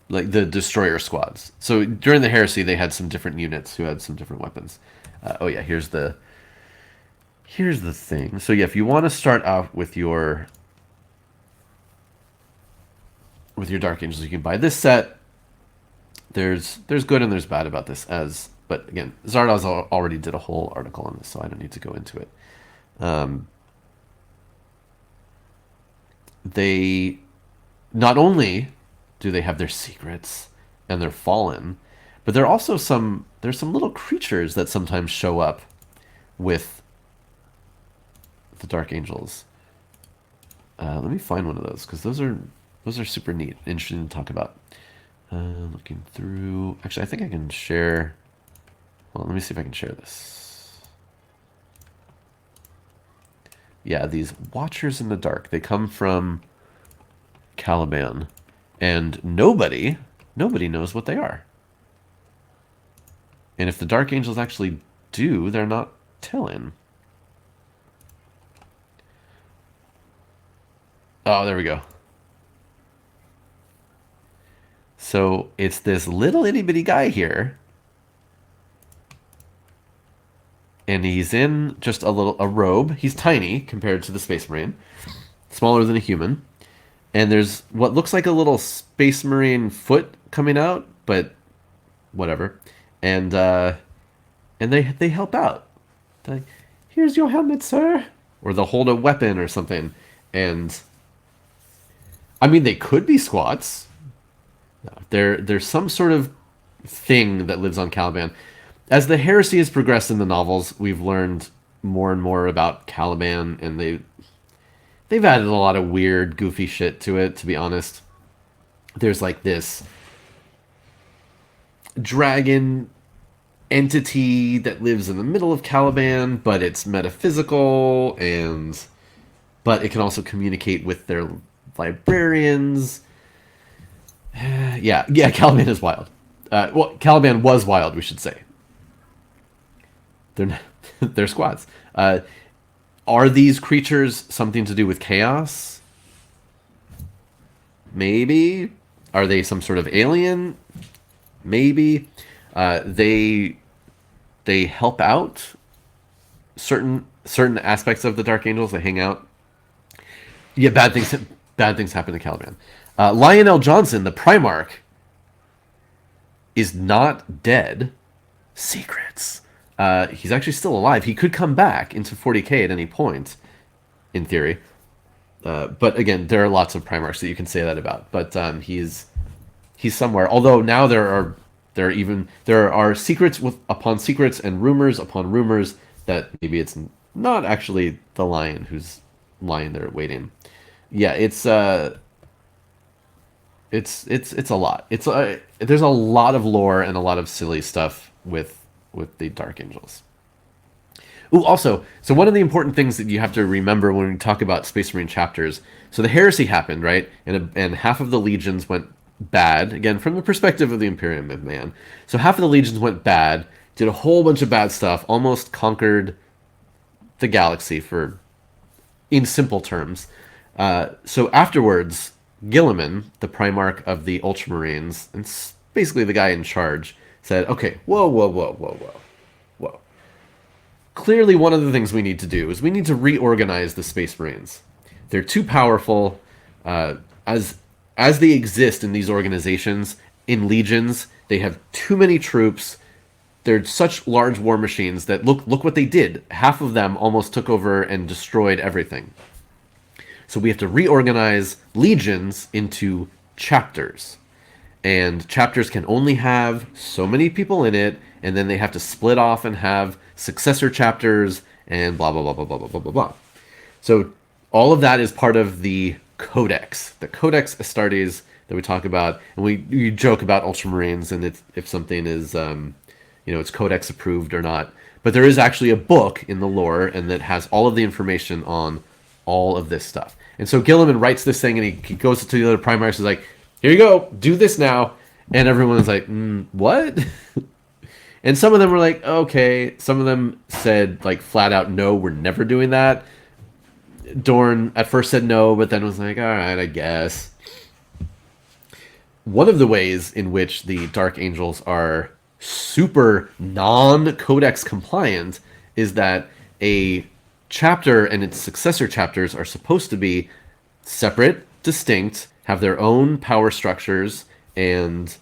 like the destroyer squads. So during the Heresy, they had some different units who had some different weapons. Oh yeah, here's the thing. So yeah, if you want to start out with your Dark Angels, you can buy this set. There's good and there's bad about this, but again, Zardoz already did a whole article on this, so I don't need to go into it. They not only do they have their secrets and their fallen, but there's some little creatures that sometimes show up with the Dark Angels. Let me find one of those, because those are super neat, interesting to talk about. Looking through, actually, I think I can share. Well, let me see if I can share this. Yeah, these Watchers in the Dark. They come from Caliban, and nobody knows what they are. And if the Dark Angels actually do, they're not telling. Oh, there we go. So it's this little itty bitty guy here, and he's in just a robe. He's tiny compared to the Space Marine, smaller than a human. And there's what looks like a little Space Marine foot coming out, but whatever. And they help out. They're like, here's your helmet, sir, or they'll hold a weapon or something. And I mean, they could be squats. There's some sort of thing that lives on Caliban. As the Heresy has progressed in the novels, we've learned more and more about Caliban, and they've added a lot of weird, goofy shit to it, to be honest. There's like this dragon entity that lives in the middle of Caliban, but it's metaphysical, but it can also communicate with their librarians. Yeah, Caliban is wild. Well, Caliban was wild, we should say. They're squads. Are these creatures something to do with chaos? Maybe. Are they some sort of alien? Maybe. They help out certain aspects of the Dark Angels. They hang out. Yeah, bad things happen to Caliban. Lionel Johnson, the Primarch, is not dead. Secrets. He's actually still alive. He could come back into 40k at any point, in theory. But again, there are lots of Primarchs that you can say that about. But he's somewhere. Although now there are secrets upon secrets and rumors upon rumors that maybe it's not actually the Lion who's lying there waiting. Yeah, it's a lot. There's a lot of lore and a lot of silly stuff with the Dark Angels. Ooh, also, so one of the important things that you have to remember when we talk about Space Marine chapters, so the Heresy happened, right? And half of the legions went bad, again, from the perspective of the Imperium of Man. So half of the legions went bad, did a whole bunch of bad stuff, almost conquered the galaxy in simple terms. So afterwards, Guilliman, the Primarch of the Ultramarines, and basically the guy in charge, said, okay, whoa. clearly one of the things we need to do is we need to reorganize the Space Marines. They're too powerful. As they exist in these organizations, in legions, they have too many troops. They're such large war machines that look what they did. Half of them almost took over and destroyed everything. So we have to reorganize legions into chapters. And chapters can only have so many people in it, and then they have to split off and have successor chapters and blah, blah, blah, blah, blah, blah, blah, blah, blah. So all of that is part of the Codex. The Codex Astartes that we talk about, and we joke about Ultramarines and if something is, it's Codex approved or not. But there is actually a book in the lore, and that has all of the information on all of this stuff. And so Gilliman writes this thing, and he goes to the other Primaris, and is like, here you go, do this now. And everyone is like, what? And some of them were like, okay. Some of them said, like, flat out, no, we're never doing that. Dorn at first said no, but then was like, all right, I guess. One of the ways in which the Dark Angels are super non-Codex compliant is that a chapter and its successor chapters are supposed to be separate, distinct, have their own power structures, and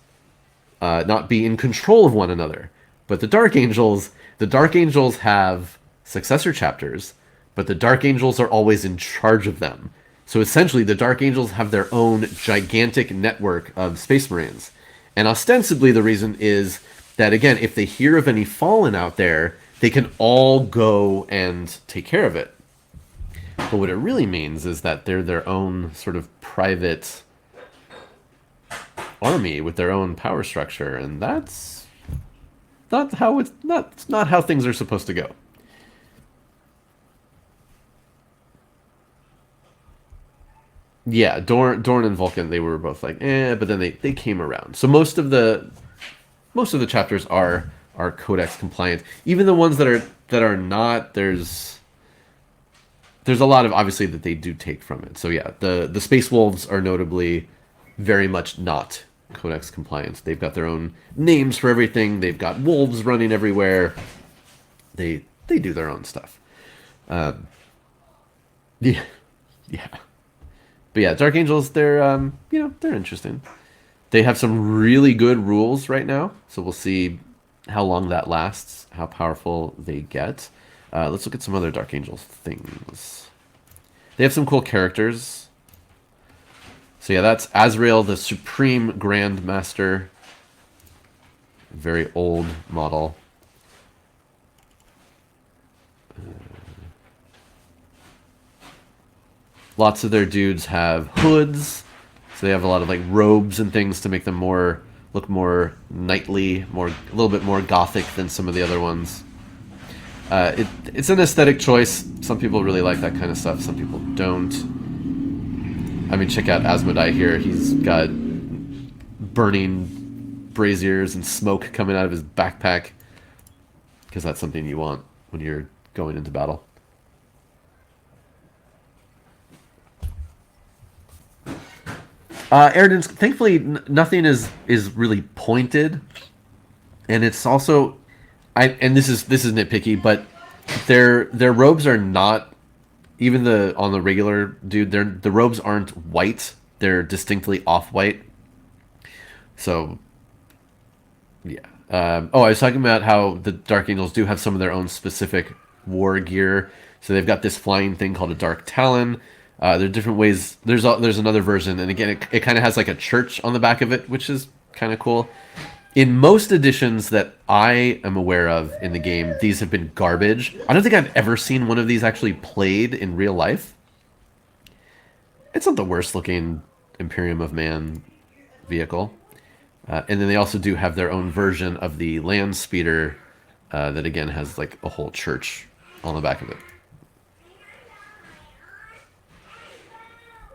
not be in control of one another. But the Dark Angels have successor chapters, but the Dark Angels are always in charge of them. So essentially, the Dark Angels have their own gigantic network of Space Marines. And ostensibly, the reason is that, again, if they hear of any fallen out there, they can all go and take care of it. But what it really means is that they're their own sort of private army with their own power structure, and that's not how things are supposed to go. Yeah, Dorn and Vulcan, they were both like, but then they came around. So most of the chapters are Codex compliant. Even the ones that are not, there's a lot of, obviously, that they do take from it. So yeah, the Space Wolves are notably very much not Codex compliant. They've got their own names for everything. They've got wolves running everywhere. They do their own stuff. Yeah. But yeah, Dark Angels, they're they're interesting. They have some really good rules right now, so we'll see how long that lasts, how powerful they get. Let's look at some other Dark Angels things. They have some cool characters. So yeah, that's Azrael, the Supreme Grand Master. Very old model. Lots of their dudes have hoods, so they have a lot of like robes and things to make them look more knightly, a little bit more gothic than some of the other ones. It's an aesthetic choice. Some people really like that kind of stuff. Some people don't. I mean, check out Asmodai here. He's got burning braziers and smoke coming out of his backpack, because that's something you want when you're going into battle. Eridan's, thankfully, nothing is really pointed, and it's also, and this is nitpicky, but their robes are not, even on the regular dude, the robes aren't white. They're distinctly off-white. So, yeah. I was talking about how the Dark Angels do have some of their own specific war gear. So they've got this flying thing called a Dark Talon. There are different ways. There's another version, and again, it kind of has like a church on the back of it, which is kind of cool. In most editions that I am aware of in the game, these have been garbage. I don't think I've ever seen one of these actually played in real life. It's not the worst looking Imperium of Man vehicle. And then they also do have their own version of the Land Speeder that, again, has like a whole church on the back of it.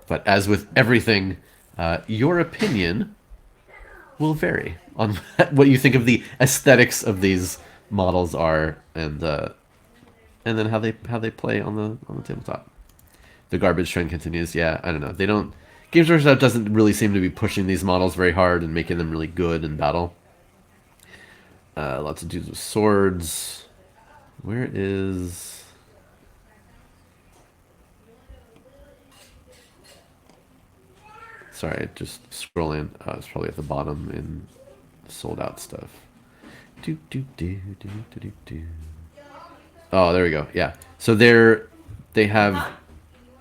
But as with everything, your opinion will vary on what you think of the aesthetics of these models are, and then how they play on the tabletop. The garbage trend continues. Yeah, I don't know. Games Workshop doesn't really seem to be pushing these models very hard and making them really good in battle. Lots of dudes with swords. Where is... Sorry, just scrolling. It's probably at the bottom in sold out stuff. Do, do, do, do, do, do, do. Oh, there we go. Yeah. So they have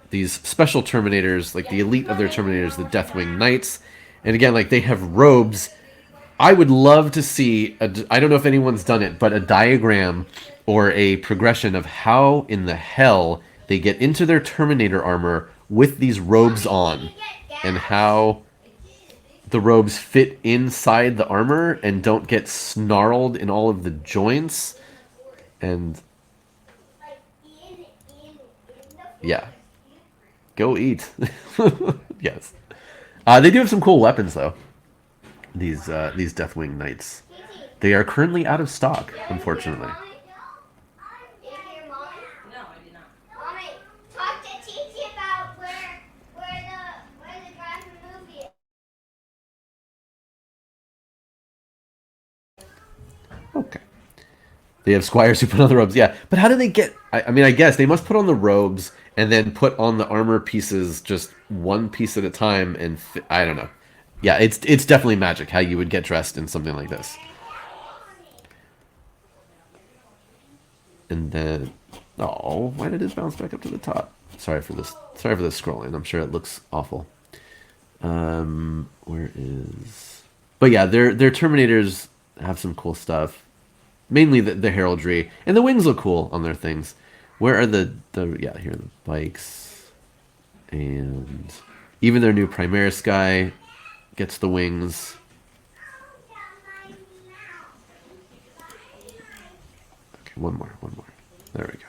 these special Terminators, like the elite of their Terminators, the Deathwing Knights. And again, like they have robes. I would love to see, I don't know if anyone's done it, but a diagram or a progression of how in the hell they get into their Terminator armor with these robes on, and how the robes fit inside the armor and don't get snarled in all of the joints. And yeah, go eat. Yes. They do have some cool weapons though. These Deathwing Knights. They are currently out of stock, unfortunately. Okay. They have squires who put on the robes. Yeah, but how do they get... I mean, I guess they must put on the robes and then put on the armor pieces just one piece at a time. And I don't know. Yeah, it's definitely magic how you would get dressed in something like this. And then... Oh, why did it bounce back up to the top? Sorry for this. Sorry for this scrolling. I'm sure it looks awful. Where is... But yeah, their Terminators have some cool stuff. Mainly the heraldry. And the wings look cool on their things. Where are yeah, here are the bikes. And even their new Primaris guy gets the wings. Okay, one more. There we go.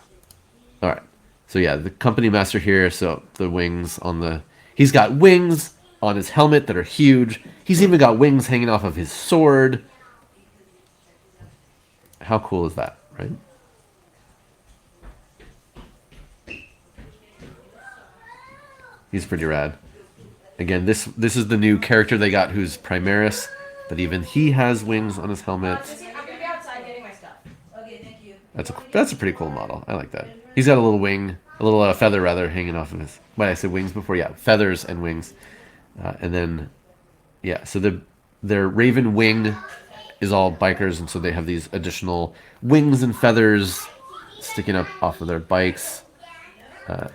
Alright. So yeah, the company master here, so the wings on the... He's got wings on his helmet that are huge. He's even got wings hanging off of his sword. How cool is that, right? He's pretty rad. Again, this is the new character they got who's Primaris, but even he has wings on his helmet. I'm gonna be outside getting my stuff. Okay, thank you. That's a pretty cool model. I like that. He's got a little wing, a little feather rather, hanging off of his... What, I said wings before? Yeah, feathers and wings. And then, yeah, so their Raven wing is all bikers, and so they have these additional wings and feathers sticking up off of their bikes.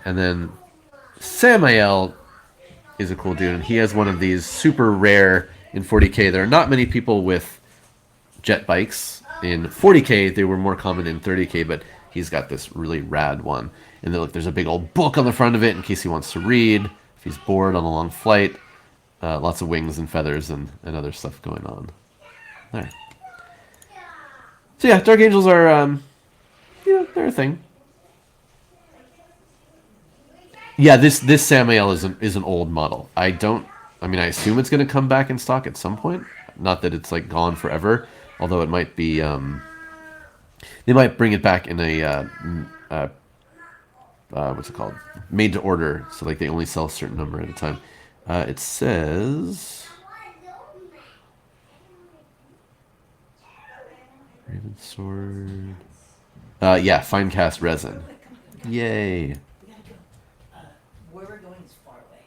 And then Samael is a cool dude, and he has one of these super rare in 40k. There are not many people with jet bikes. In 40k, they were more common in 30k, but he's got this really rad one. And then, look, there's a big old book on the front of it in case he wants to read, if he's bored on a long flight. Lots of wings and feathers and other stuff going on. There. So yeah, Dark Angels are, they're a thing. Yeah, this Samael is an old model. I assume it's going to come back in stock at some point. Not that it's like gone forever, although it might be. They might bring it back in a what's it called? Made to order. So like they only sell a certain number at a time. It says. Raven sword. Yeah, fine cast resin. Yay. Where we're going is far away.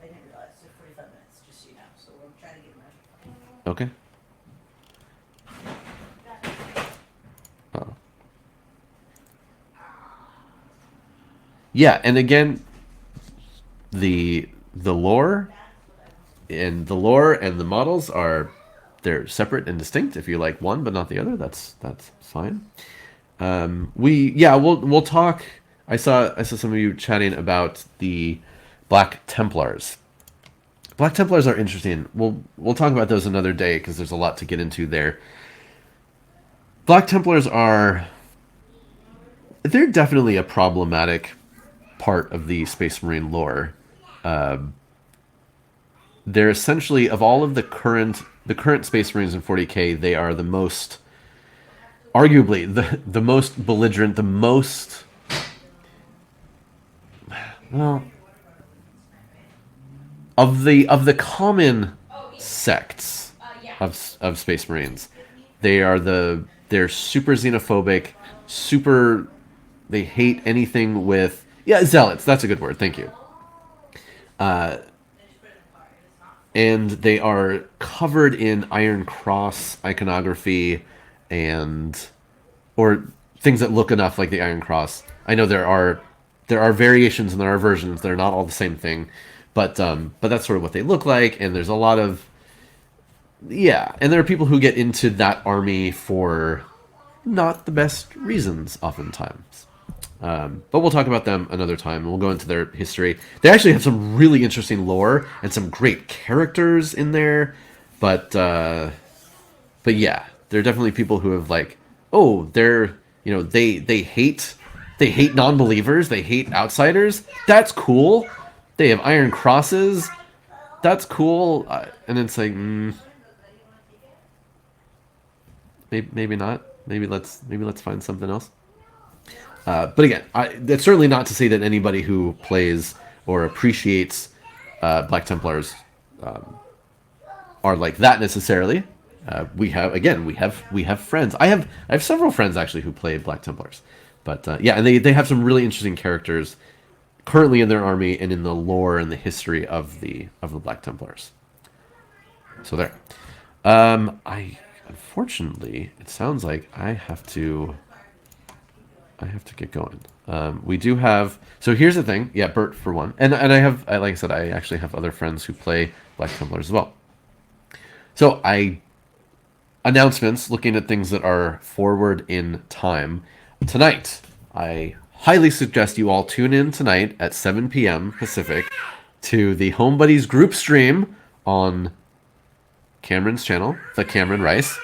I didn't realize it's 45 minutes, just so you know. So we're trying to get measured. Okay. Oh. Yeah, and again, the lore and the models they're separate and distinct. If you like one but not the other, that's fine. We'll talk. I saw some of you chatting about the Black Templars. Black Templars are interesting. We'll talk about those another day because there's a lot to get into there. Black Templars they're definitely a problematic part of the Space Marine lore. They're essentially, of all of the current Space Marines in 40k, they are the most, arguably the most belligerent, the most, well, of the common sects of Space Marines, they are the They're super xenophobic, super. They hate anything with zealots. That's a good word. Thank you. And they are covered in Iron Cross iconography or things that look enough like the Iron Cross. I know there are variations and there are versions. They're not all the same thing, but that's sort of what they look like. And there's a lot of and there are people who get into that army for not the best reasons, oftentimes. But we'll talk about them another time. We'll go into their history. They actually have some really interesting lore and some great characters in there. But yeah, there are definitely people who have they hate non-believers. They hate outsiders. That's cool. They have iron crosses. That's cool. And it's like, maybe not. Maybe let's find something else. But again, that's certainly not to say that anybody who plays or appreciates Black Templars are like that necessarily. We have friends. I have several friends actually who play Black Templars, but and they have some really interesting characters currently in their army and in the lore and the history of the Black Templars. So there. Unfortunately, it sounds like I have to get going. We do have. So here's the thing. Yeah, Bert for one, and I have, like I said, I actually have other friends who play Black Templars as well. So announcements, looking at things that are forward in time. Tonight, I highly suggest you all tune in tonight at 7 p.m. Pacific to the Home Buddies group stream on Cameron's channel, the Cameron Rice.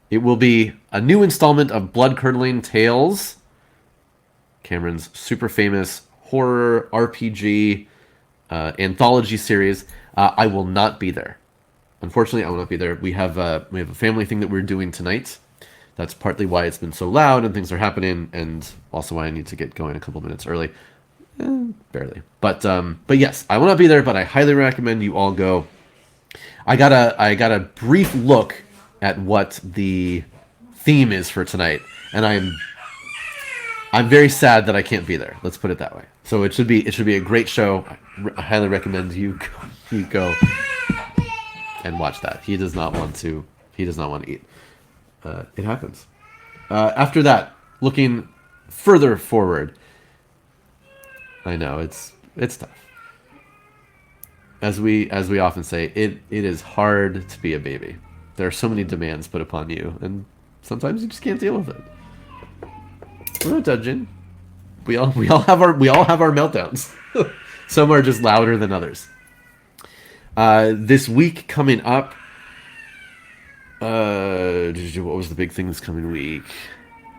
It will be a new installment of Blood-Curdling Tales, Cameron's super famous horror RPG anthology series. I will not be there. Unfortunately, I will not be there. We have a family thing that we're doing tonight. That's partly why it's been so loud and things are happening, and also why I need to get going a couple minutes early. Barely. But yes, I will not be there, but I highly recommend you all go. I got a brief look at what the theme is for tonight, and I'm very sad that I can't be there. Let's put it that way. So it should be a great show. I highly recommend you go and watch that. He does not want to eat. It happens. After that, looking further forward, I know it's tough. As we often say, it is hard to be a baby. There are so many demands put upon you, and sometimes you just can't deal with it. We're not judging. We all have our meltdowns. Some are just louder than others. This week coming up, what was the big thing this coming week?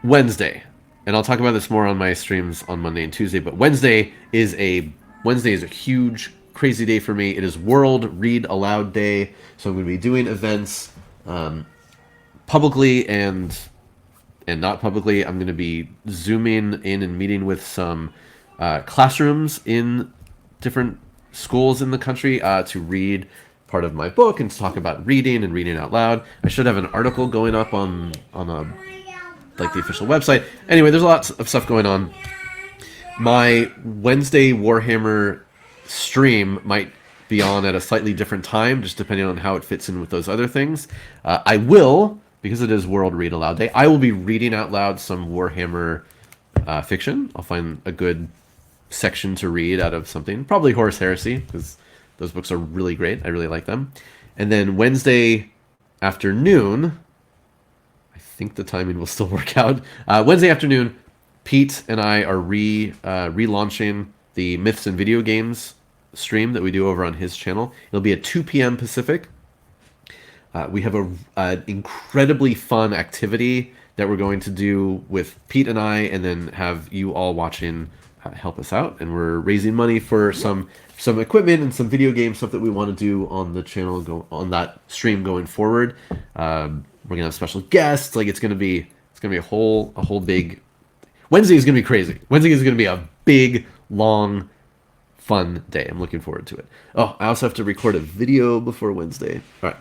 Wednesday, and I'll talk about this more on my streams on Monday and Tuesday. But Wednesday is a huge, crazy day for me. It is World Read Aloud Day, so I'm going to be doing events publicly and not publicly. I'm going to be zooming in and meeting with some classrooms in different schools in the country to read part of my book and to talk about reading and reading out loud. I should have an article going up on the official website. Anyway, there's lots of stuff going on. My Wednesday Warhammer stream might be on at a slightly different time, just depending on how it fits in with those other things. I will, because it is World Read Aloud Day, I will be reading out loud some Warhammer fiction. I'll find a good section to read out of something, probably Horus Heresy, because those books are really great. I really like them. And then Wednesday afternoon, I think the timing will still work out. Wednesday afternoon, Pete and I are relaunching the Myths and Video Games stream that we do over on his channel. It'll be at 2 p.m. Pacific. We have an incredibly fun activity that we're going to do with Pete and I, and then have you all watching help us out. And we're raising money for some equipment and some video game stuff that we want to do on the channel, on that stream going forward. We're gonna have special guests. Like it's gonna be a whole big. Wednesday is gonna be crazy. Wednesday is gonna be a big, long, fun day. I'm looking forward to it. Oh, I also have to record a video before Wednesday. All right.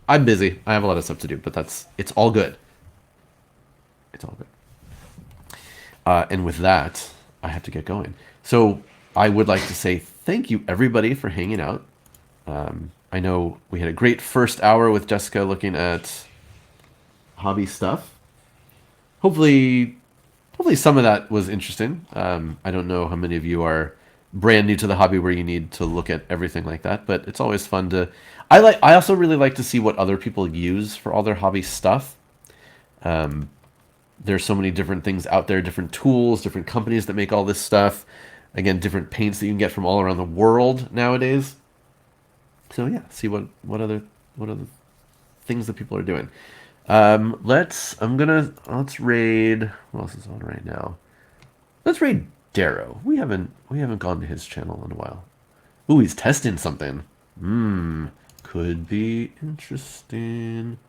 I'm busy. I have a lot of stuff to do, but it's all good. It's all good. And with that, I have to get going. So I would like to say thank you, everybody, for hanging out. I know we had a great first hour with Jessica looking at hobby stuff. Hopefully some of that was interesting. I don't know how many of you are brand new to the hobby where you need to look at everything like that, but it's always fun to... I also really like to see what other people use for all their hobby stuff. There's so many different things out there, different tools, different companies that make all this stuff. Again, different paints that you can get from all around the world nowadays. So yeah, see what other things that people are doing. Let's raid. What else is on right now? Let's raid Darrow. We haven't gone to his channel in a while. Ooh, he's testing something. Could be interesting.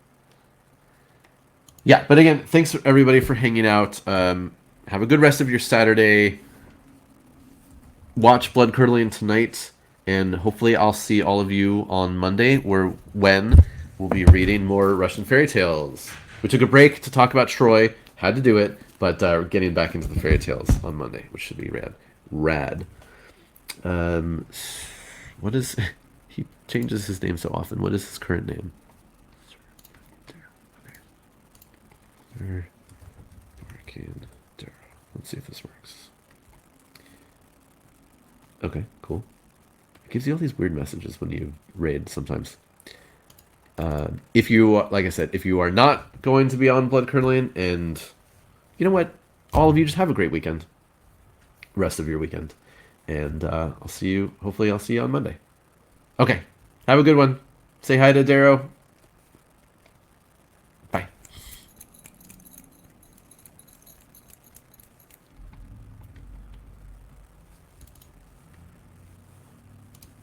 Yeah, but again, thanks everybody for hanging out. Have a good rest of your Saturday. Watch Blood Curdling tonight, and hopefully I'll see all of you on Monday, when we'll be reading more Russian fairy tales. We took a break to talk about Troy, had to do it, but we're getting back into the fairy tales on Monday, which should be rad. What is... He changes his name so often. What is his current name? Let's see if this works. Okay, cool. It gives you all these weird messages when you raid sometimes. If you, like I said, if you are not going to be on Blood Curdling, and you know what, all of you just have a great weekend. Rest of your weekend. And hopefully I'll see you on Monday. Okay, have a good one. Say hi to Darrow.